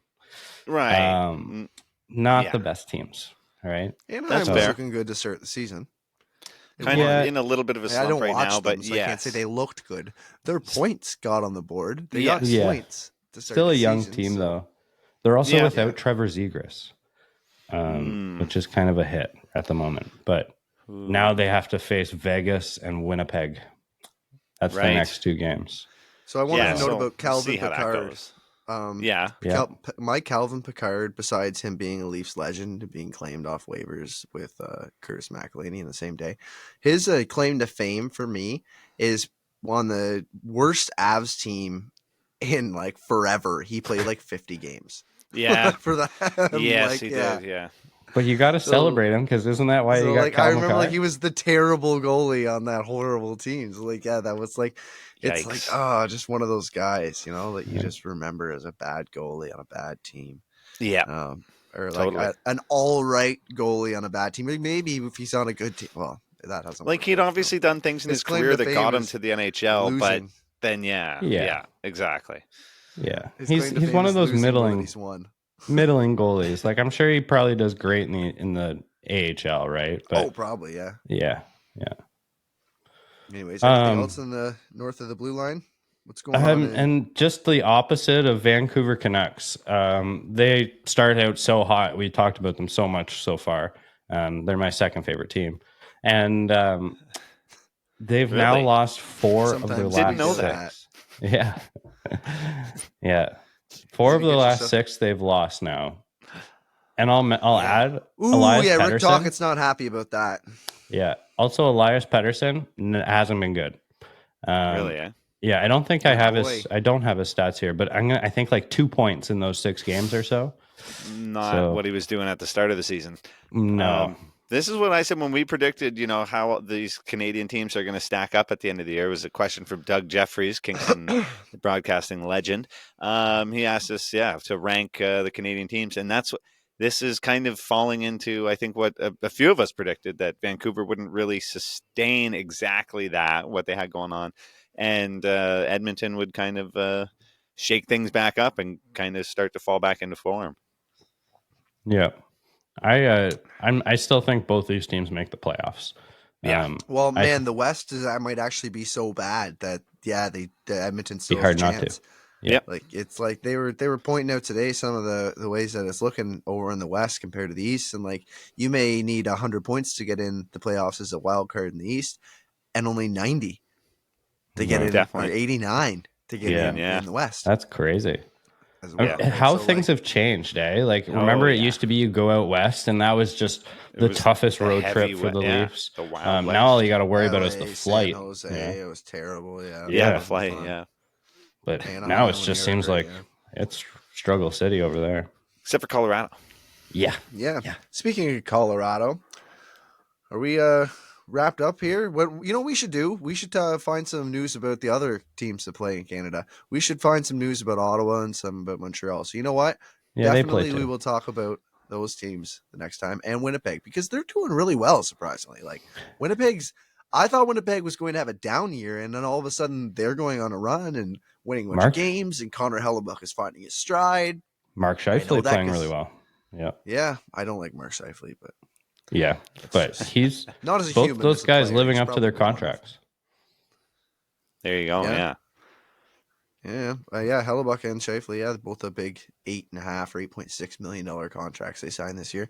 D: Right.
E: Not
D: Yeah.
E: the best teams. All right.
C: Anaheim
D: That's
C: was
D: fair.
C: looking good to start the season.
D: Kind
E: Yeah.
D: of in a little bit of a
C: I
D: slump
C: don't
D: right
C: watch
D: now,
C: them,
D: but
C: so
D: yes.
C: I can't say they looked good. Their points got on the board. They
D: Yes.
C: got
E: Yeah.
C: points to start
E: Still a
C: the
E: young
C: season,
E: team
C: so-
E: though. They're also
D: Yeah.
E: without
C: Yeah.
E: Trevor Zegras, which is kind of a hit at the moment. But now they have to face Vegas and Winnipeg. That's
D: Right.
E: the next 2 games.
C: So I wanted
D: Yeah,
C: to note
D: so
C: about
D: we'll
C: Calvin
D: see how that
C: Pickard.
D: goes. Yeah.
E: Yeah.
C: My Calvin Pickard, besides him being a Leafs legend, being claimed off waivers with Curtis McElhinney in the same day, his claim to fame for me is on the worst Avs team in like forever. He played like 50 games.
D: Yeah.
C: For that.
D: Yes,
C: Like,
D: he
C: yeah.
D: did. Yeah.
E: But you got to
C: So-
E: celebrate him because isn't that why
C: So,
E: you got
C: like
E: Cal
C: I remember
E: McCarr?
C: like he was the terrible goalie on that horrible team. So like that was like it's
D: Yikes.
C: like just one of those guys, that you
E: Yeah.
C: just remember as a bad goalie on a bad team.
D: Yeah.
C: Or like
D: Totally.
C: an all right goalie on a bad team. Maybe if he's on a good team. Well, that hasn't
D: Like
C: worked
D: he'd
C: out for
D: obviously
C: him.
D: done things in
C: His
D: his
C: claim
D: career
C: to
D: that
C: fame
D: got him
C: is
D: to the NHL, but
C: losing.
D: then yeah, exactly.
E: Yeah,
C: His
E: he's
C: claim to
E: he's
C: fame
E: one
C: is
E: of those
C: losing more than
E: middling
C: he's won.
E: goalies. Like I'm sure he probably does great in the AHL, right? But
C: Probably, yeah.
E: yeah.
C: Anyways, anything
E: Um,
C: else in the north of the blue line? What's going on?
E: And just the opposite of Vancouver Canucks. They start out so hot. We talked about them so much so far. They're my second favorite team, and they've now
D: Really?
E: lost 4 of their
C: Sometimes
E: last
D: Didn't know
E: 6.
D: that.
E: Yeah, yeah. 4 of
C: Did
E: the
C: you get
E: last
C: yourself-
E: 6 they've lost now, and I'll add
C: Ooh,
E: Elias
C: yeah, Rick
E: Pettersson.
C: Tocchet's not happy about that.
E: Yeah, also Elias Pettersson hasn't been good.
D: Really, eh?
E: Yeah, I don't think I have
C: boy.
E: his. I don't have his stats here, but I think like 2 points in those 6 games or so.
D: Not what he was doing at the start of the season.
E: No.
D: This is what I said when we predicted, how these Canadian teams are going to stack up at the end of the year. It was a question from Doug Jeffries, Kingston broadcasting legend. He asked us, to rank the Canadian teams, and this is kind of falling into, I think, what a few of us predicted, that Vancouver wouldn't really sustain exactly what they had going on, and Edmonton would kind of shake things back up and kind of start to fall back into form.
E: Yeah. I still think both these teams make the playoffs.
D: Yeah.
C: Well, man, the West might actually be so bad that the Edmonton still has a chance.
E: Yeah.
C: Like it's like they were pointing out today some of the ways that it's looking over in the West compared to the East, and like you may need 100 points to get in the playoffs as a wild card in the East, and only 90 to get in,
D: definitely.
C: or 89 to get in the West.
E: That's crazy.
C: As well.
E: How things have changed, eh? Like, remember it used to be you go out west, and that was just the toughest road trip for the Leafs.
D: The Wild West.
E: Now all you got to worry about is
C: LA,
E: the flight.
C: San Jose, it was terrible.
D: The flight. Yeah.
E: But now it just seems like it's struggle city over there.
D: Except for Colorado.
C: Yeah. Speaking of Colorado, are we wrapped up here? What we should do? We should find some news about the other teams that play in Canada. We should find some news about Ottawa and some about Montreal. So you know what?
E: Yeah,
C: definitely we will talk about those teams the next time, and Winnipeg, because they're doing really well, surprisingly. Like I thought Winnipeg was going to have a down year, and then all of a sudden they're going on a run and winning a bunch of games, and Connor Hellebuck is finding his stride.
E: Mark Scheifele playing really well.
C: Yeah, I don't like Mark Scheifele, but
E: he's
C: not as a
E: both
C: human.
E: Those guys
C: player,
E: living up to their contracts.
D: There you go. Yeah.
C: Hellebuck and Scheifele, both a big $8.5 or $8.6 million contracts they signed this year.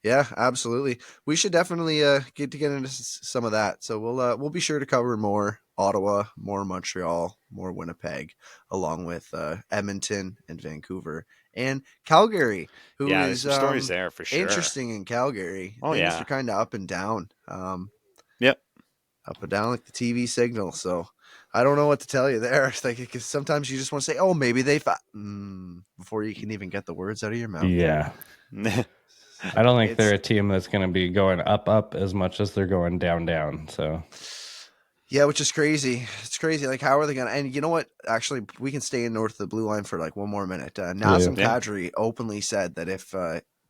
C: Yeah, absolutely. We should definitely get into some of that. So we'll be sure to cover more Ottawa, more Montreal, more Winnipeg, along with Edmonton and Vancouver and Calgary, who is
D: some stories there for sure.
C: Interesting in Calgary.
D: Oh,
C: Things are kind of up and down. Up and down like the TV signal. So I don't know what to tell you there. It's like, because sometimes you just want to say, "Oh, maybe they," before you can even get the words out of your mouth.
E: Yeah. I don't think they're a team that's going to be going up as much as they're going down. So.
C: Yeah, which is crazy. It's crazy. Like, how are they going to? And you know what? Actually, we can stay in north of the blue line for like one more minute. Nazem Kadri openly said that if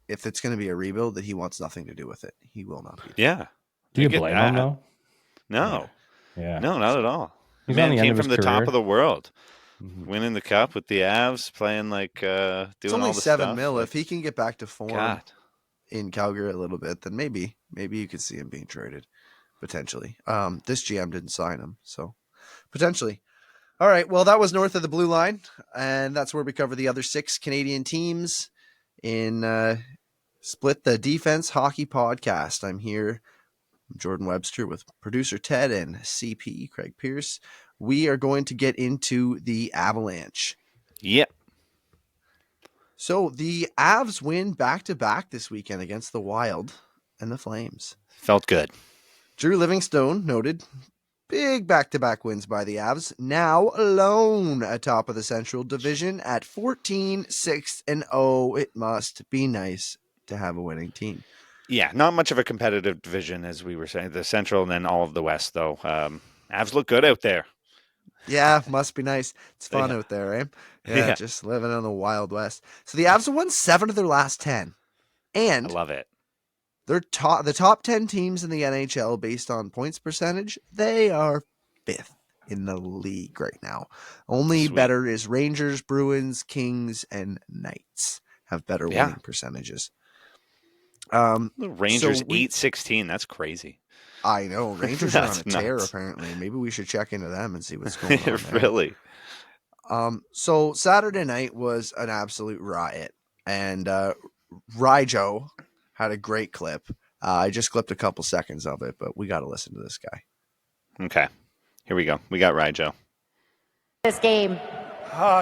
C: it's going to be a rebuild, that he wants nothing to do with it. He will not be.
D: Yeah.
E: Do you blame him though?
D: No.
E: Yeah.
D: No, not at all.
E: He's
D: Man
E: on the
D: came
E: end of
D: from
E: his
D: the top
E: career.
D: of the world, winning the cup with the Avs, playing like doing
C: It's only
D: all the
C: $7
D: stuff.
C: million. If he can get back to form in Calgary a little bit, then maybe you could see him being traded potentially. This GM didn't sign him, so potentially. All right. Well, that was north of the blue line, and that's where we cover the other 6 Canadian teams in Split the Defense Hockey Podcast. I'm here. Jordan Webster with producer Ted and CP Craig Pearce. We are going to get into the Avalanche.
D: Yep.
C: So the Avs win back-to-back this weekend against the Wild and the Flames.
D: Felt good.
C: Drew Livingstone noted big back-to-back wins by the Avs, now alone atop of the Central Division at 14-6-0. It must be nice to have a winning team.
D: Yeah, not much of a competitive division, as we were saying. The Central and then all of the West, though. Avs look good out there.
C: Yeah, must be nice. It's fun out there, eh? Yeah, just living in the Wild West. So the Avs have won 7 of their last 10. And
D: I love it.
C: They're the top 10 teams in the NHL based on points percentage. They are 5th in the league right now. Only better is Rangers, Bruins, Kings, and Knights have better winning percentages.
D: The Rangers 8-16. That's crazy.
C: I know. Rangers are on a tear, apparently. Maybe we should check into them and see what's going on there.
D: Really?
C: So Saturday night was an absolute riot. And Ryjo had a great clip. I just clipped a couple seconds of it, but we got to listen to this guy.
D: Okay. Here we go. We got Ryjo.
F: This game.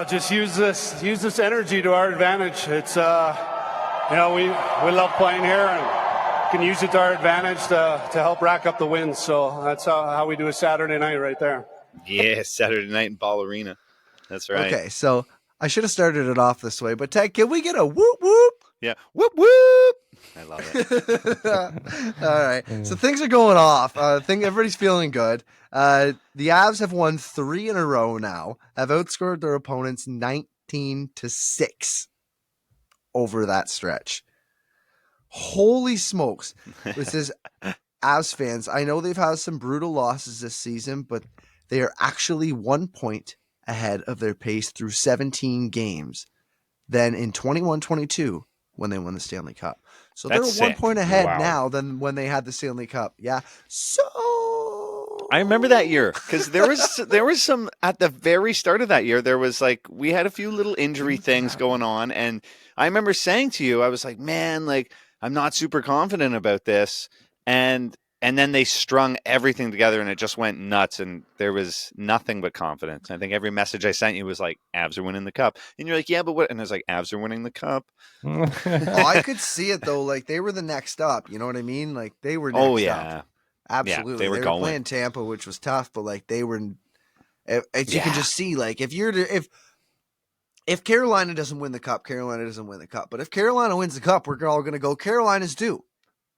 G: Just use this energy to our advantage. It's we love playing here and can use it to our advantage to help rack up the wins. So that's how we do a Saturday night right there.
D: Yeah, Saturday night in Ball Arena. That's right.
C: Okay, so I should have started it off this way, but Ted, can we get a whoop whoop?
D: Yeah. Whoop whoop. I love it.
C: All right, so things are going off. Everybody's feeling good. The Avs have won 3 in a row now. Have outscored their opponents 19-6 over that stretch. Holy smokes! This is Avs fans. I know they've had some brutal losses this season, but they are actually 1 point ahead of their pace through 17 games than in 21-22 when they won the Stanley Cup. So
D: That's
C: they're 1
D: sick.
C: point ahead
E: Wow.
C: now than when they had the Stanley Cup. Yeah. So
D: I remember that year because there was some at the very start of that year. There was like we had a few little injury things going on, and I remember saying to you, I was like, "Man, like I'm not super confident about this," and then they strung everything together, and it just went nuts, and there was nothing but confidence. I think every message I sent you was like, "Avs are winning the cup," and you're like, "Yeah, but what?" And I was like, "Avs are winning the cup."
C: Oh, I could see it though. Like they were the next up. You know what I mean? Like they were next
D: Oh
C: up.
D: yeah,
C: Absolutely.
D: yeah, they were going.
C: playing Tampa, which was tough, but like they were. You can
D: Yeah.
C: just see like if Carolina doesn't win the cup, Carolina doesn't win the cup. But if Carolina wins the cup, we're all going to go Carolina's due,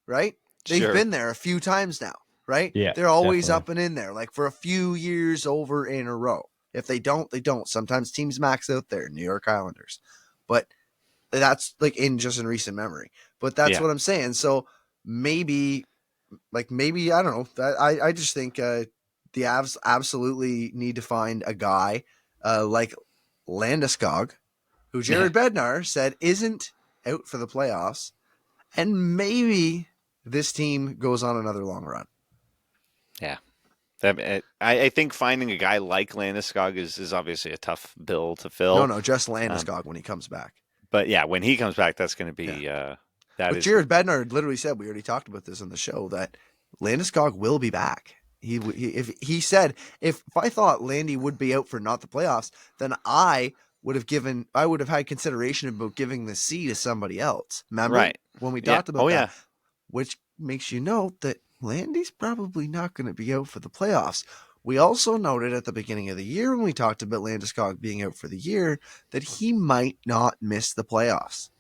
C: right? They've
D: Sure.
C: been there a few times now, right?
E: Yeah,
C: They're always
E: definitely.
C: up and in there, like for a few years over in a row. If they don't, they don't. Sometimes teams max out there, New York Islanders, but that's like in recent memory. But that's
D: Yeah.
C: what I'm saying. So maybe I don't know. I just think the Avs absolutely need to find a guy like Landeskog, who Jared Bednar said isn't out for the playoffs, and maybe this team goes on another long run.
D: Yeah. I think finding a guy like Landeskog is obviously a tough bill to fill.
C: No, just Landeskog when he comes back.
D: But yeah, when he comes back, that's going to be
C: But Jared Bednar literally said, we already talked about this on the show, that Landeskog will be back. He said if I thought Landy would be out for not the playoffs, then I would have had consideration about giving the C to somebody else. Remember
D: right
C: when we talked about
D: oh,
C: that?
D: yeah.
C: Which makes you note that Landy's probably not going to be out for the playoffs. We also noted at the beginning of the year when we talked about Landeskog being out for the year that he might not miss the playoffs.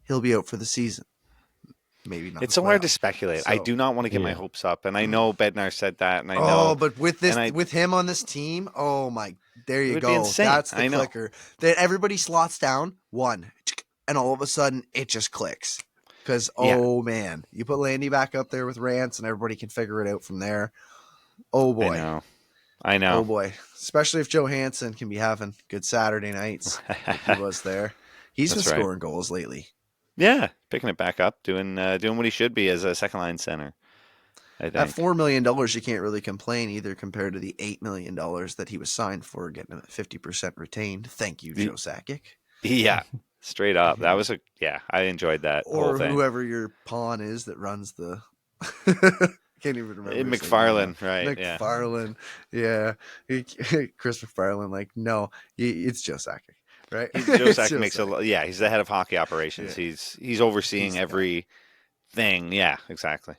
C: He'll be out for the season. Maybe not.
D: It's so hard to speculate. I do not want to get my hopes up, and I know Bednar said that, and I know.
C: Oh, but with with him on this team, oh my, there you go.
D: Insane.
C: That's the clicker. That everybody slots down one, and all of a sudden it just clicks. Because man, you put Landy back up there with Rance, and everybody can figure it out from there. Oh boy,
D: I know.
C: Oh boy, especially if Johansson can be having good Saturday nights. Like he was there. He's been scoring goals lately.
D: Yeah, picking it back up, doing what he should be as a second line center. I think.
C: At $4 million, you can't really complain either compared to the $8 million that he was signed for, getting him at 50% retained. Thank you, Joe Sakic.
D: Yeah, straight up. That was I enjoyed that whole thing.
C: Or whoever your pawn is that runs the... Can't even remember.
D: McFarlane, right?
C: McFarlane, yeah. Chris McFarlane, like, no, it's Joe Sakic. Right,
D: Joe Sakic makes he's the head of hockey operations. Yeah. He's overseeing everything. Yeah, exactly.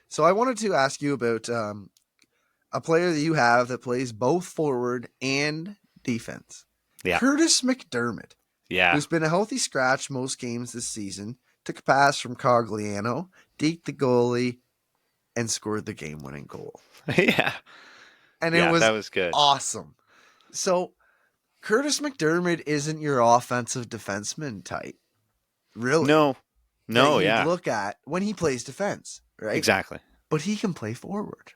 C: So I wanted to ask you about a player that you have that plays both forward and defense.
D: Yeah,
C: Curtis McDermott.
D: Yeah,
C: who's been a healthy scratch most games this season. Took a pass from Cogliano, deked the goalie, and scored the game-winning goal.
D: Yeah,
C: and
D: that was good.
C: Awesome. So. Curtis McDermott isn't your offensive defenseman type. Really?
D: No,
C: look at when he plays defense, right?
D: Exactly.
C: But he can play forward.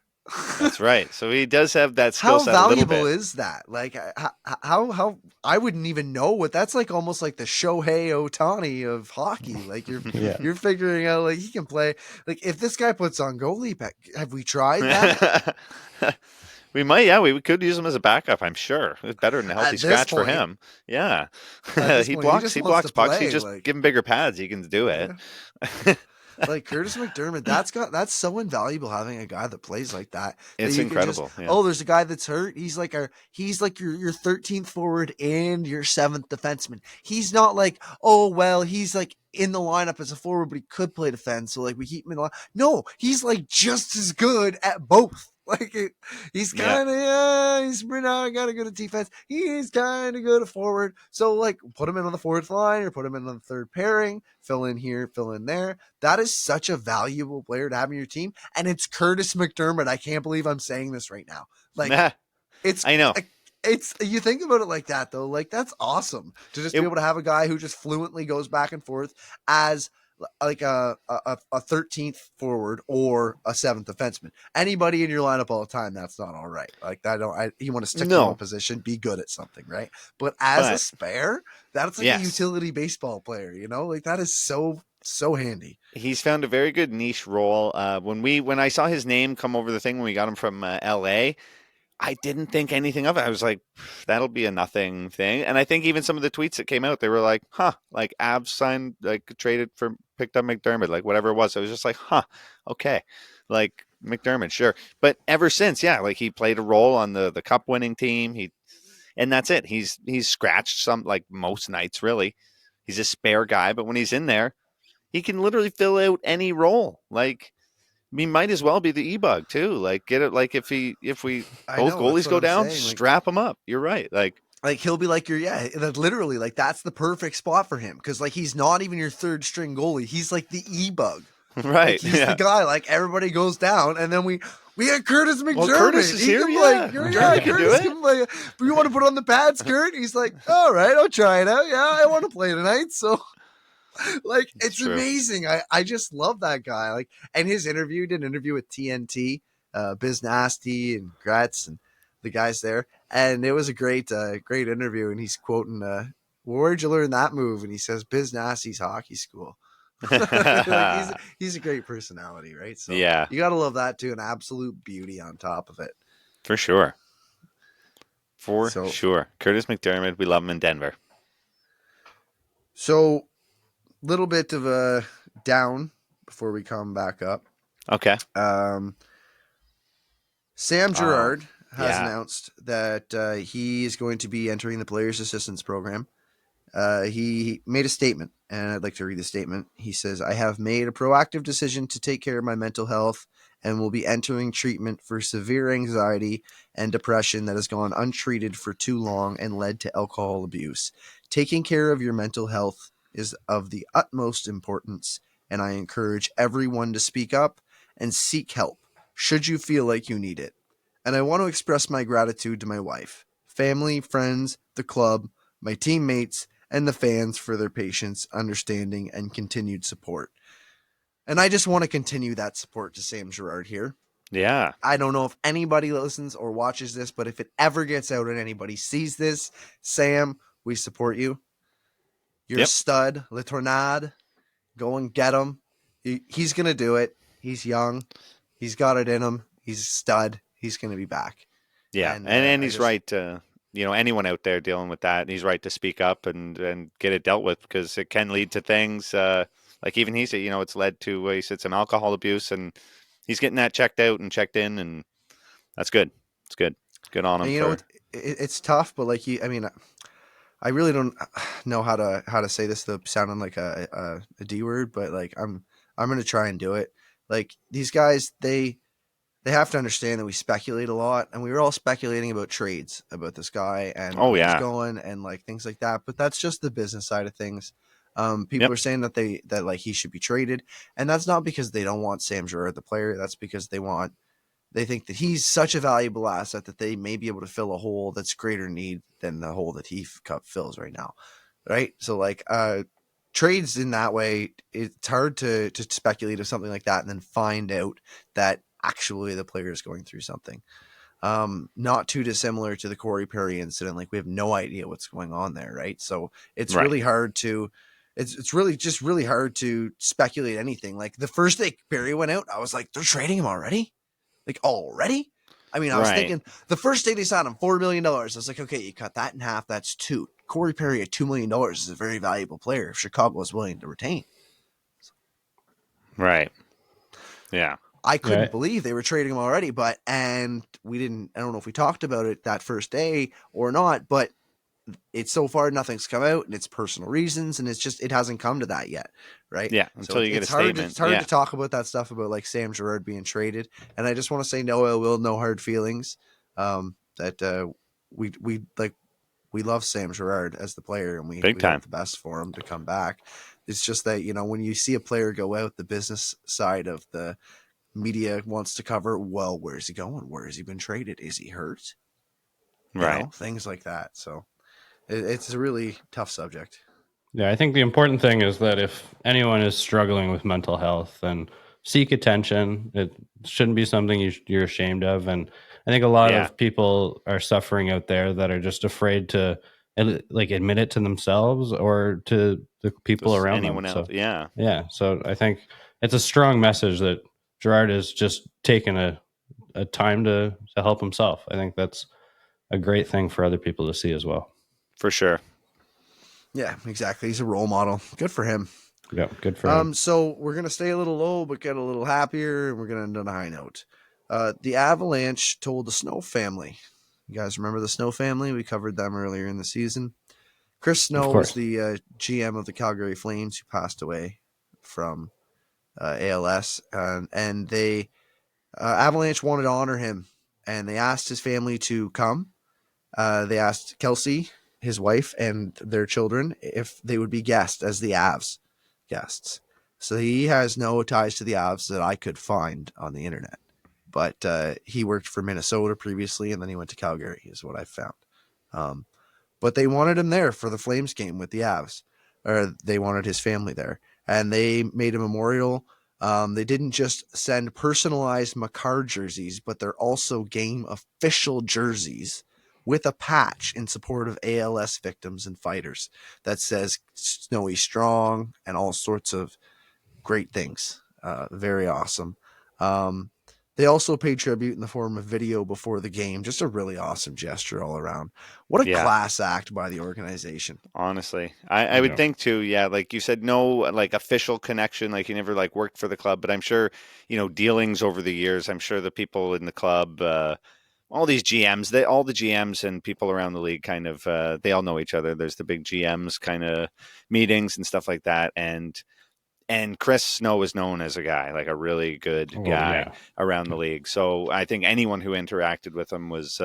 D: That's right. So he does have that skill set.
C: How valuable is that? Like how I wouldn't even know what that's like. Almost like the Shohei Ohtani of hockey. Like you're figuring out like he can play. Like if this guy puts on goalie, have we tried that?
D: We might, we could use him as a backup. I'm sure it's better than a healthy scratch for him. Yeah, he blocks pucks. He just give him bigger pads. He can do it.
C: Yeah. Like Curtis McDermott, that's so invaluable having a guy that plays like that.
D: It's incredible.
C: There's a guy that's hurt. He's like your 13th forward and your 7th defenseman. He's not like, he's like in the lineup as a forward, but he could play defense. So like we keep him in the line. No, he's like just as good at both. Like he's kind of he's not got to go to defense. He's kind of good at forward. So like put him in on the fourth line or put him in on the third pairing. Fill in here, fill in there. That is such a valuable player to have in your team, and it's Curtis McDermott. I can't believe I'm saying this right now. Like it's
D: I know.
C: It's you think about it like that though, like that's awesome to just be able to have a guy who just fluently goes back and forth as like a 13th forward or a 7th defenseman. Anybody in your lineup all the time, that's not all right. Like you want to stick to one position, be good at something, right? But as a spare, that's like a utility baseball player, you know? Like that is so handy.
D: He's found a very good niche role. When I saw his name come over the thing when we got him from LA, I didn't think anything of it. I was like, that'll be a nothing thing. And I think even some of the tweets that came out, they were like, like Avs signed, like picked up McDermott, like whatever it was. I was just like, okay. Like McDermott, sure. But ever since, like he played a role on the cup winning team. And that's it. He's scratched some, like most nights really. He's a spare guy, but when he's in there, he can literally fill out any role. Like, he might as well be the E-bug too. Like get it. Like if we both goalies go down, strap him up. You're right. Like
C: he'll be like literally like that's the perfect spot for him because like he's not even your third string goalie. He's like the E-bug.
D: Right.
C: Like, he's the guy. Like everybody goes down, and then we had Curtis McDermott.
D: Well, Curtis is here.
C: Curtis can play. But you want to put on the pads, Kurt? He's like, all right, I'll try it out. Yeah, I want to play tonight. So. Like it's amazing. I just love that guy. Like, and his interview, did an interview with TNT, Biz Nasty and Gretz and the guys there, and it was a great interview. And he's quoting, "Where'd you learn that move?" And he says, "Biz Nasty's hockey school." Like, he's a great personality, right? So you gotta love that too. An absolute beauty on top of it,
D: for sure. Sure, Curtis McDermott. We love him in Denver.
C: So. Little bit of a down before we come back up.
D: Okay.
C: Sam Girard has announced that he is going to be entering the Players Assistance Program. He made a statement, and I'd like to read the statement. He says, "I have made a proactive decision to take care of my mental health and will be entering treatment for severe anxiety and depression that has gone untreated for too long and led to alcohol abuse. Taking care of your mental health is of the utmost importance, and I encourage everyone to speak up and seek help should you feel like you need it. And I want to express my gratitude to my wife, family, friends, the club, my teammates, and the fans for their patience, understanding, and continued support." And I just want to continue that support to Sam Girard here.
D: Yeah.
C: I don't know if anybody listens or watches this, but if it ever gets out and anybody sees this, Sam, we support you. You're a stud, Le Tornade. Go and get him. He's going to do it. He's young. He's got it in him. He's a stud. He's going to be back.
D: Yeah, and he's right. Anyone out there dealing with that, he's right to speak up and get it dealt with because it can lead to things. Like even he said, it's led to, he said, some alcohol abuse, and he's getting that checked out and checked in, and that's good. It's good. Good on him.
C: And it's tough, but like I really don't know how to say this without sounding like a D word, but like I'm going to try and do it. Like these guys, they have to understand that we speculate a lot, and we were all speculating about trades about this guy and where he's going and like things like that. But that's just the business side of things. People are saying that like he should be traded, and that's not because they don't want Sam Girard the player. That's because they think that he's such a valuable asset that they may be able to fill a hole that's greater need than the hole that he fills right now. Right. So like, trades in that way, it's hard to speculate of something like that and then find out that actually the player is going through something. Not too dissimilar to the Corey Perry incident. Like we have no idea what's going on there. Right. So it's really hard to, it's really hard to speculate anything. Like the first day Perry went out, I was like, they're trading him already. Like already? I mean, I was thinking the first day they signed him $4 million. I was like, okay, you cut that in half. That's $2 million. Corey Perry at $2 million is a very valuable player if Chicago is willing to retain.
D: Right. Yeah.
C: I couldn't believe they were trading him already, and we didn't, I don't know if we talked about it that first day or not, but it's so far nothing's come out, and it's personal reasons, and it hasn't come to that yet, right?
D: Yeah,
C: So
D: until you get a statement.
C: It's hard
D: Yeah.
C: to talk about that stuff about like Sam Girard being traded, and I just want to say no ill will, no hard feelings. That we love Sam Girard as the player, and we
D: Big time.
C: hope the best for him to come back. It's just that, when you see a player go out, the business side of the media wants to cover, well, where's he going? Where has he been traded? Is he hurt?
D: Right.
C: Things like that. So it's a really tough subject.
E: Yeah, I think the important thing is that if anyone is struggling with mental health, then seek attention. It shouldn't be something you're ashamed of. And I think a lot
D: Yeah.
E: of people are suffering out there that are just afraid to like admit it to themselves or to the people
D: Just
E: around
D: anyone
E: them.
D: else.
E: So
D: Yeah.
E: so I think it's a strong message that Gerard has just taken a time to help himself. I think that's a great thing for other people to see as well.
D: For sure.
C: Yeah, exactly. He's a role model. Good for him.
E: Yeah, good for him.
C: So we're gonna stay a little low, but get a little happier, and we're gonna end on a high note. The Avalanche told the Snow family. You guys remember the Snow family? We covered them earlier in the season. Chris Snow was the GM of the Calgary Flames, who passed away from ALS, and they Avalanche wanted to honor him, and they asked his family to come. They asked Kelsey, his wife, and their children if they would be guests as the Avs guests. So he has no ties to the Avs that I could find on the internet. But he worked for Minnesota previously, and then he went to Calgary, is what I found. But they wanted him there for the Flames game with the Avs, or they wanted his family there. And they made a memorial. They didn't just send personalized Makar jerseys, but they're also game official jerseys with a patch in support of ALS victims and fighters that says Snowy Strong and all sorts of great things. Very awesome. They also paid tribute in the form of video before the game. Just a really awesome gesture all around. What a class act by the organization.
D: Honestly, I would think too. Yeah, like you said, no like official connection. Like you never like worked for the club, but I'm sure dealings over the years. I'm sure the people in the club, all these GMs, all the GMs and people around the league, kind of, they all know each other. There's the big GMs kind of meetings and stuff like that, and Chris Snow is known as a guy, like a really good guy around the league. So I think anyone who interacted with him was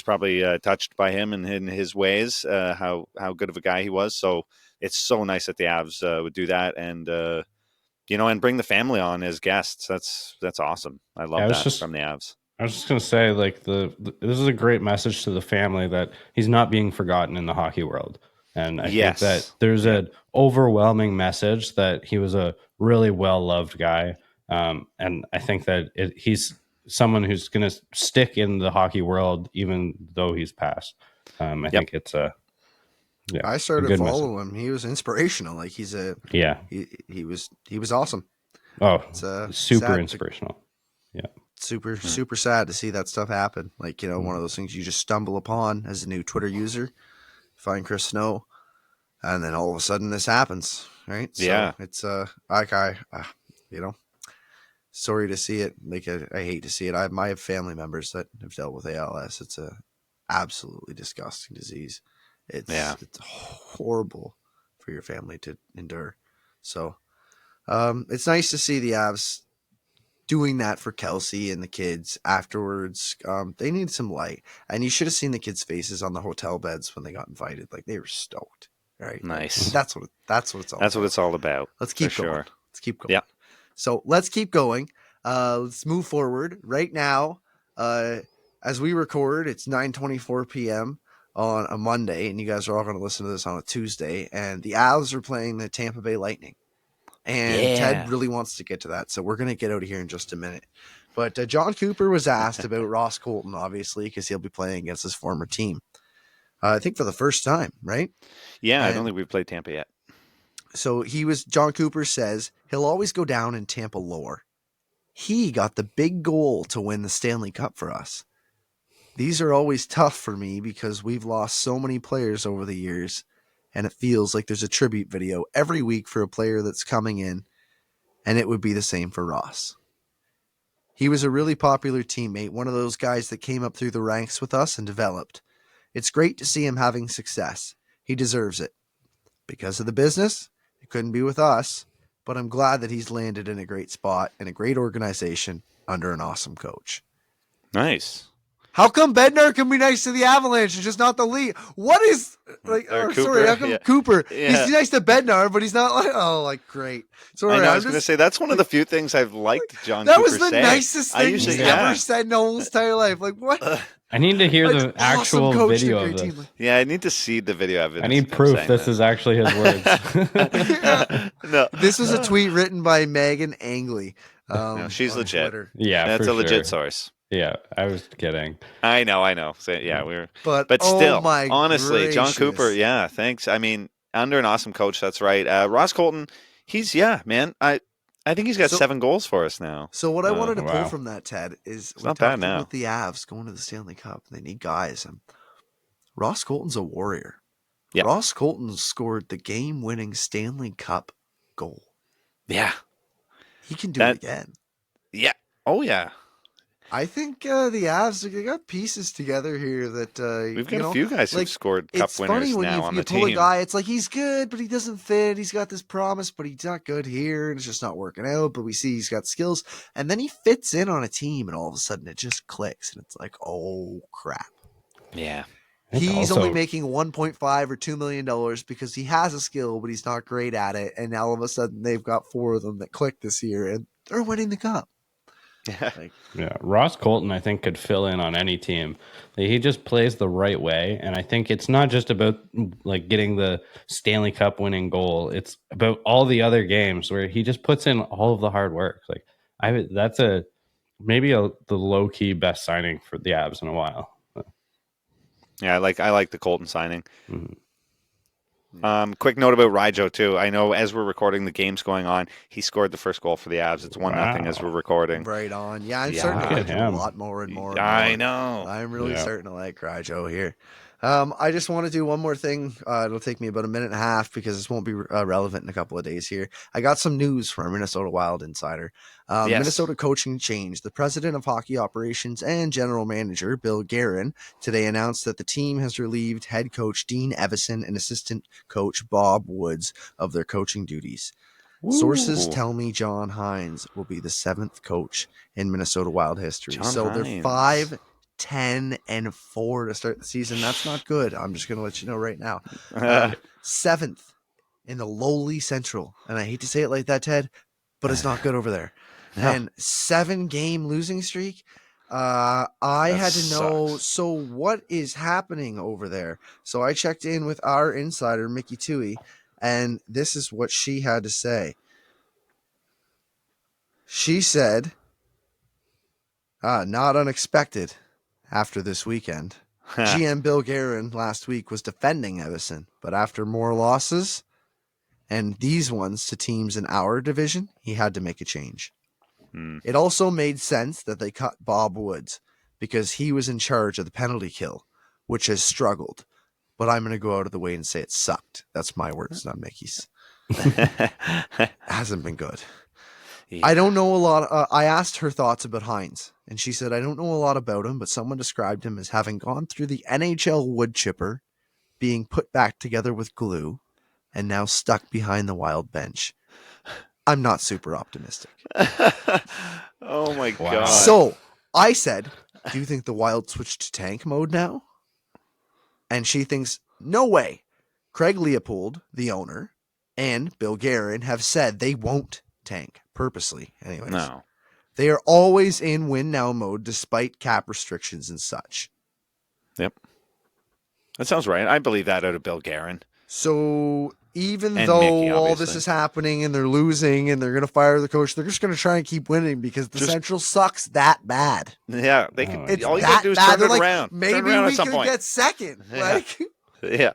D: probably touched by him and in his ways, how good of a guy he was. So it's so nice that the Avs would do that and and bring the family on as guests. That's awesome. I love that from the Avs.
E: I was just going to say, like, this is a great message to the family that he's not being forgotten in the hockey world. And I think that there's an overwhelming message that he was a really well-loved guy. And I think that he's someone who's going to stick in the hockey world, even though he's passed. I think it's
C: I started following him. He was inspirational. Like he was awesome.
E: Oh, super inspirational.
C: Super sad to see that stuff happen. Like, one of those things you just stumble upon as a new Twitter user, find Chris Snow, and then all of a sudden this happens, right? So it's sorry to see it. Like I hate to see it. I have family members that have dealt with ALS. It's a absolutely disgusting disease. It's horrible for your family to endure. So it's nice to see the Avs doing that for Kelsey and the kids afterwards. They need some light, and you should have seen the kids' faces on the hotel beds when they got invited. Like they were stoked, right?
D: Nice.
C: That's what it's all about. Let's keep going.
D: Sure.
C: Let's keep going. Yeah. So let's keep going. Let's move forward right now. As we record, it's 9:24 p.m. on a Monday, and you guys are all going to listen to this on a Tuesday. And the Avs are playing the Tampa Bay Lightning. And Ted really wants to get to that, so we're going to get out of here in just a minute. But John Cooper was asked about Ross Colton, obviously, because he'll be playing against his former team. I think for the first time, right?
D: Yeah, I don't think we've played Tampa yet.
C: So John Cooper says he'll always go down in Tampa lore. He got the big goal to win the Stanley Cup for us. These are always tough for me because we've lost so many players over the years. And it feels like there's a tribute video every week for a player that's coming in, and it would be the same for Ross. He was a really popular teammate, one of those guys that came up through the ranks with us and developed. It's great to see him having success. He deserves it. Because of the business, it couldn't be with us, but I'm glad that he's landed in a great spot in a great organization under an awesome coach.
D: Nice.
C: How come Bednar can be nice to the Avalanche and just not the Leaf? What is
D: Cooper,
C: how come Cooper?
D: Yeah.
C: He's nice to Bednar, but he's not great. Sorry,
D: I was going to say that's one of the few things I've liked John Cooper
C: was the
D: say.
C: nicest thing he's ever said in whole entire life. Like what?
E: I need to hear the actual
C: awesome coach,
E: video
C: a
E: of
C: great
E: this.
C: team.
D: Yeah, I need to see the video evidence.
E: I need proof this is actually his words.
D: No,
C: This was a tweet written by Megan Angley.
D: no, she's
C: on
D: legit.
C: Twitter.
E: Yeah,
D: That's
E: for
D: a legit
E: sure.
D: source.
E: Yeah, I was kidding.
D: I know. So, yeah, we were.
C: But
D: still,
C: oh my
D: honestly, John
C: gracious.
D: Cooper, yeah, thanks. I mean, under an awesome coach, that's right. Ross Colton, man. I think he's got 7 goals for us now.
C: So what I wanted to pull
E: wow.
C: from that, Ted, is we
D: not
C: talked
D: bad now.
C: about the Avs going to the Stanley Cup. They need guys. And Ross Colton's a warrior.
D: Yeah.
C: Ross Colton scored the game-winning Stanley Cup goal.
D: Yeah.
C: He can do it again.
D: Yeah. Oh, yeah.
C: I think the Avs, they got pieces together here that
D: We've got a few guys who've scored cup
C: it's
D: winners
C: funny when
D: now on
C: you
D: the
C: pull
D: team.
C: a guy, it's like he's good, but he doesn't fit. He's got this promise, but he's not good here, and it's just not working out. But we see he's got skills, and then he fits in on a team, and all of a sudden it just clicks, and it's like, oh crap.
D: Yeah.
C: He's only making $1.5 or $2 million because he has a skill, but he's not great at it. And all of a sudden they've got 4 of them that click this year, and they're winning the cup.
E: Yeah, Ross Colton, I think, could fill in on any team. He just plays the right way, and I think it's not just about like getting the Stanley Cup winning goal. It's about all the other games where he just puts in all of the hard work. Like that's maybe the low key best signing for the Avs in a while.
D: Yeah, I like the Colton signing.
E: Mm-hmm.
D: Quick note about Ryjo too. I know as we're recording, the game's going on. He scored the first goal for the Avs. It's 1-0 as we're recording.
C: Right on. Yeah, I'm starting to like him a lot more and more.
D: I know.
C: I'm really starting to like Ryjo here. I just want to do one more thing. It'll take me about a minute and a half because this won't be relevant in a couple of days here. I got some news from our Minnesota Wild insider.
D: Yes.
C: Minnesota coaching change. The president of hockey operations and general manager, Bill Guerin, today announced that the team has relieved head coach Dean Evison and assistant coach Bob Woods of their coaching duties.
D: Ooh.
C: Sources tell me John Hines will be the 7th coach in Minnesota Wild history. They're 5-10-4 to start the season. That's not good. I'm just going to let you know right now. 7th in the lowly Central. And I hate to say it like that, Ted, but it's not good over there. No. And 7-game losing streak. I had to know,
D: sucks.
C: so what is happening over there? So I checked in with our insider, Mickey Toohey, and this is what she had to say. She said, not unexpected after this weekend. GM Bill Guerin last week was defending Evison, but after more losses, and these ones to teams in our division, he had to make a change. It also made sense that they cut Bob Woods because he was in charge of the penalty kill, which has struggled. But I'm going to go out of the way and say it sucked. That's my words, not Mickey's. Hasn't been good. Yeah. I don't know a lot. I asked her thoughts about Hines, and she said, I don't know a lot about him, but someone described him as having gone through the NHL wood chipper, being put back together with glue, and now stuck behind the Wild bench. I'm not super optimistic.
D: Oh my God.
C: So I said, do you think the Wild switched to tank mode now? And she thinks, no way. Craig Leopold, the owner, and Bill Guerin have said they won't tank purposely. Anyways,
D: no,
C: they are always in win now mode despite cap restrictions and such.
D: Yep. That sounds right. I believe that out of Bill Guerin.
C: So even
D: and
C: though
D: Mickey,
C: all this is happening and they're losing and they're going to fire the coach, they're just going to try and keep winning because the Central sucks that bad.
D: Yeah, they can.
C: It's
D: all you got to do is turn it around.
C: Maybe
D: turn around
C: we
D: at some
C: could
D: point.
C: get second.
D: Yeah. Yeah.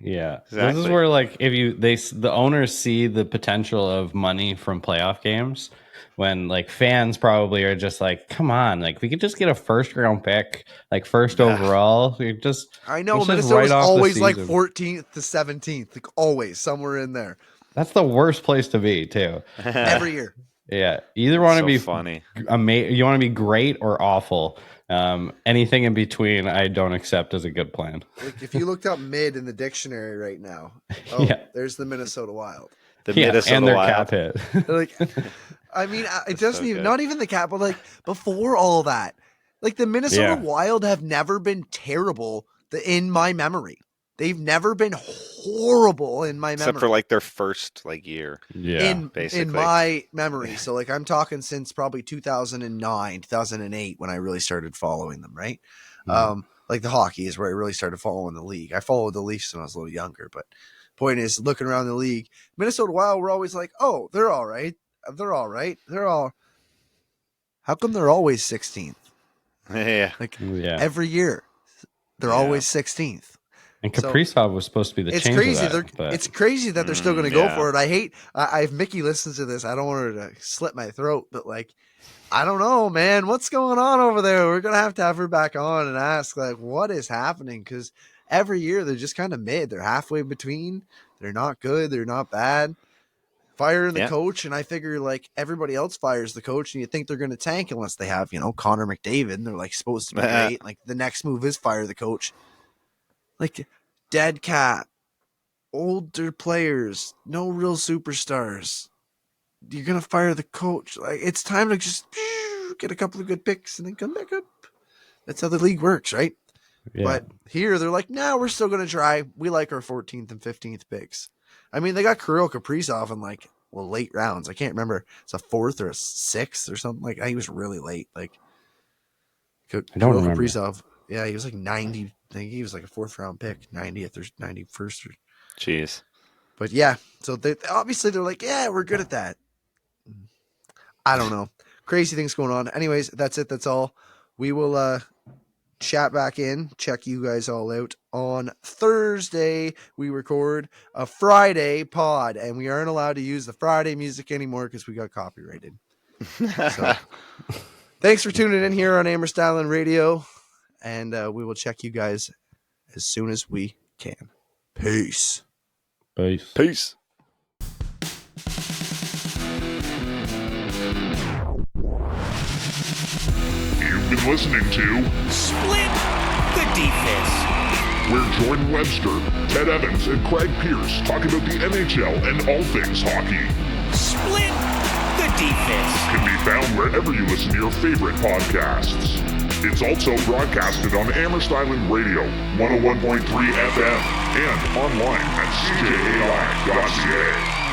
E: Yeah.
D: Exactly.
E: This is where the owners see the potential of money from playoff games when like fans probably are just like, come on, like we could just get a first round pick, like first overall.
C: I know Minnesota's always like 14th to 17th, like always somewhere in there.
E: That's the worst place to be too.
C: Every year.
E: Yeah. Either want to be
D: funny.
E: You want to be great or awful. Anything in between, I don't accept as a good plan.
C: Like if you looked up mid in the dictionary right now, there's the Minnesota Wild.
D: The Minnesota
E: and their
D: Wild.
E: cap hit.
C: Like, I mean, it doesn't
D: so
C: even,
D: good.
C: not even the cap, but like before all that, like the Minnesota Wild have never been terrible in my memory. They've never been horrible in my memory.
D: Except for like their first year.
E: Yeah.
D: basically.
C: In my memory. So like I'm talking since probably 2009, 2008 when I really started following them, right? Like the hockey is where I really started following the league. I followed the Leafs when I was a little younger, but point is looking around the league, Minnesota Wild, we're always like, oh, they're all right. How come they're always 16th?
D: Yeah.
C: Like every year they're always 16th.
E: And Kaprizov was supposed to be the
C: it's
E: change
C: crazy.
E: of that,
C: It's crazy that they're still going to go for it. I hate. If Mickey listens to this, I don't want her to slit my throat. But like, I don't know, man. What's going on over there? We're gonna have to have her back on and ask like, what is happening? Because every year they're just kind of mid. They're halfway between. They're not good. They're not bad. Fire the coach, and I figure like everybody else fires the coach, and you think they're going to tank unless they have Connor McDavid. And they're like supposed to be great. Like the next move is fire the coach. Like dead cat, older players, no real superstars. You're gonna fire the coach. Like it's time to just get a couple of good picks and then come back up. That's how the league works, right? Yeah. But here they're like, no, we're still gonna try. We like our 14th and 15th picks. I mean, they got Kirill Kaprizov in late rounds. I can't remember. It's a 4th or a 6th or something. Like he was really late. Like
E: I don't remember.
C: Kaprizov. Yeah, he was like 90. I think he was like a 4th round pick, 90th or 91st.
D: Jeez.
C: But yeah, so obviously they're like, yeah, we're good at that. I don't know. Crazy things going on. Anyways, that's it. That's all. We will chat back in, check you guys all out. On Thursday, we record a Friday pod, and we aren't allowed to use the Friday music anymore because we got copyrighted. So, thanks for tuning in here on Amherst Island Radio. And we will check you guys as soon as we can. Peace.
D: Peace.
A: You've been listening to
B: Split the Defense,
A: where Jordan Webster, Ted Evans, and Craig Pearce talk about the NHL and all things hockey.
B: Split the Defense
A: Can be found wherever you listen to your favorite podcasts. It's also broadcasted on Amherst Island Radio, 101.3 FM, and online at CJAI.CA.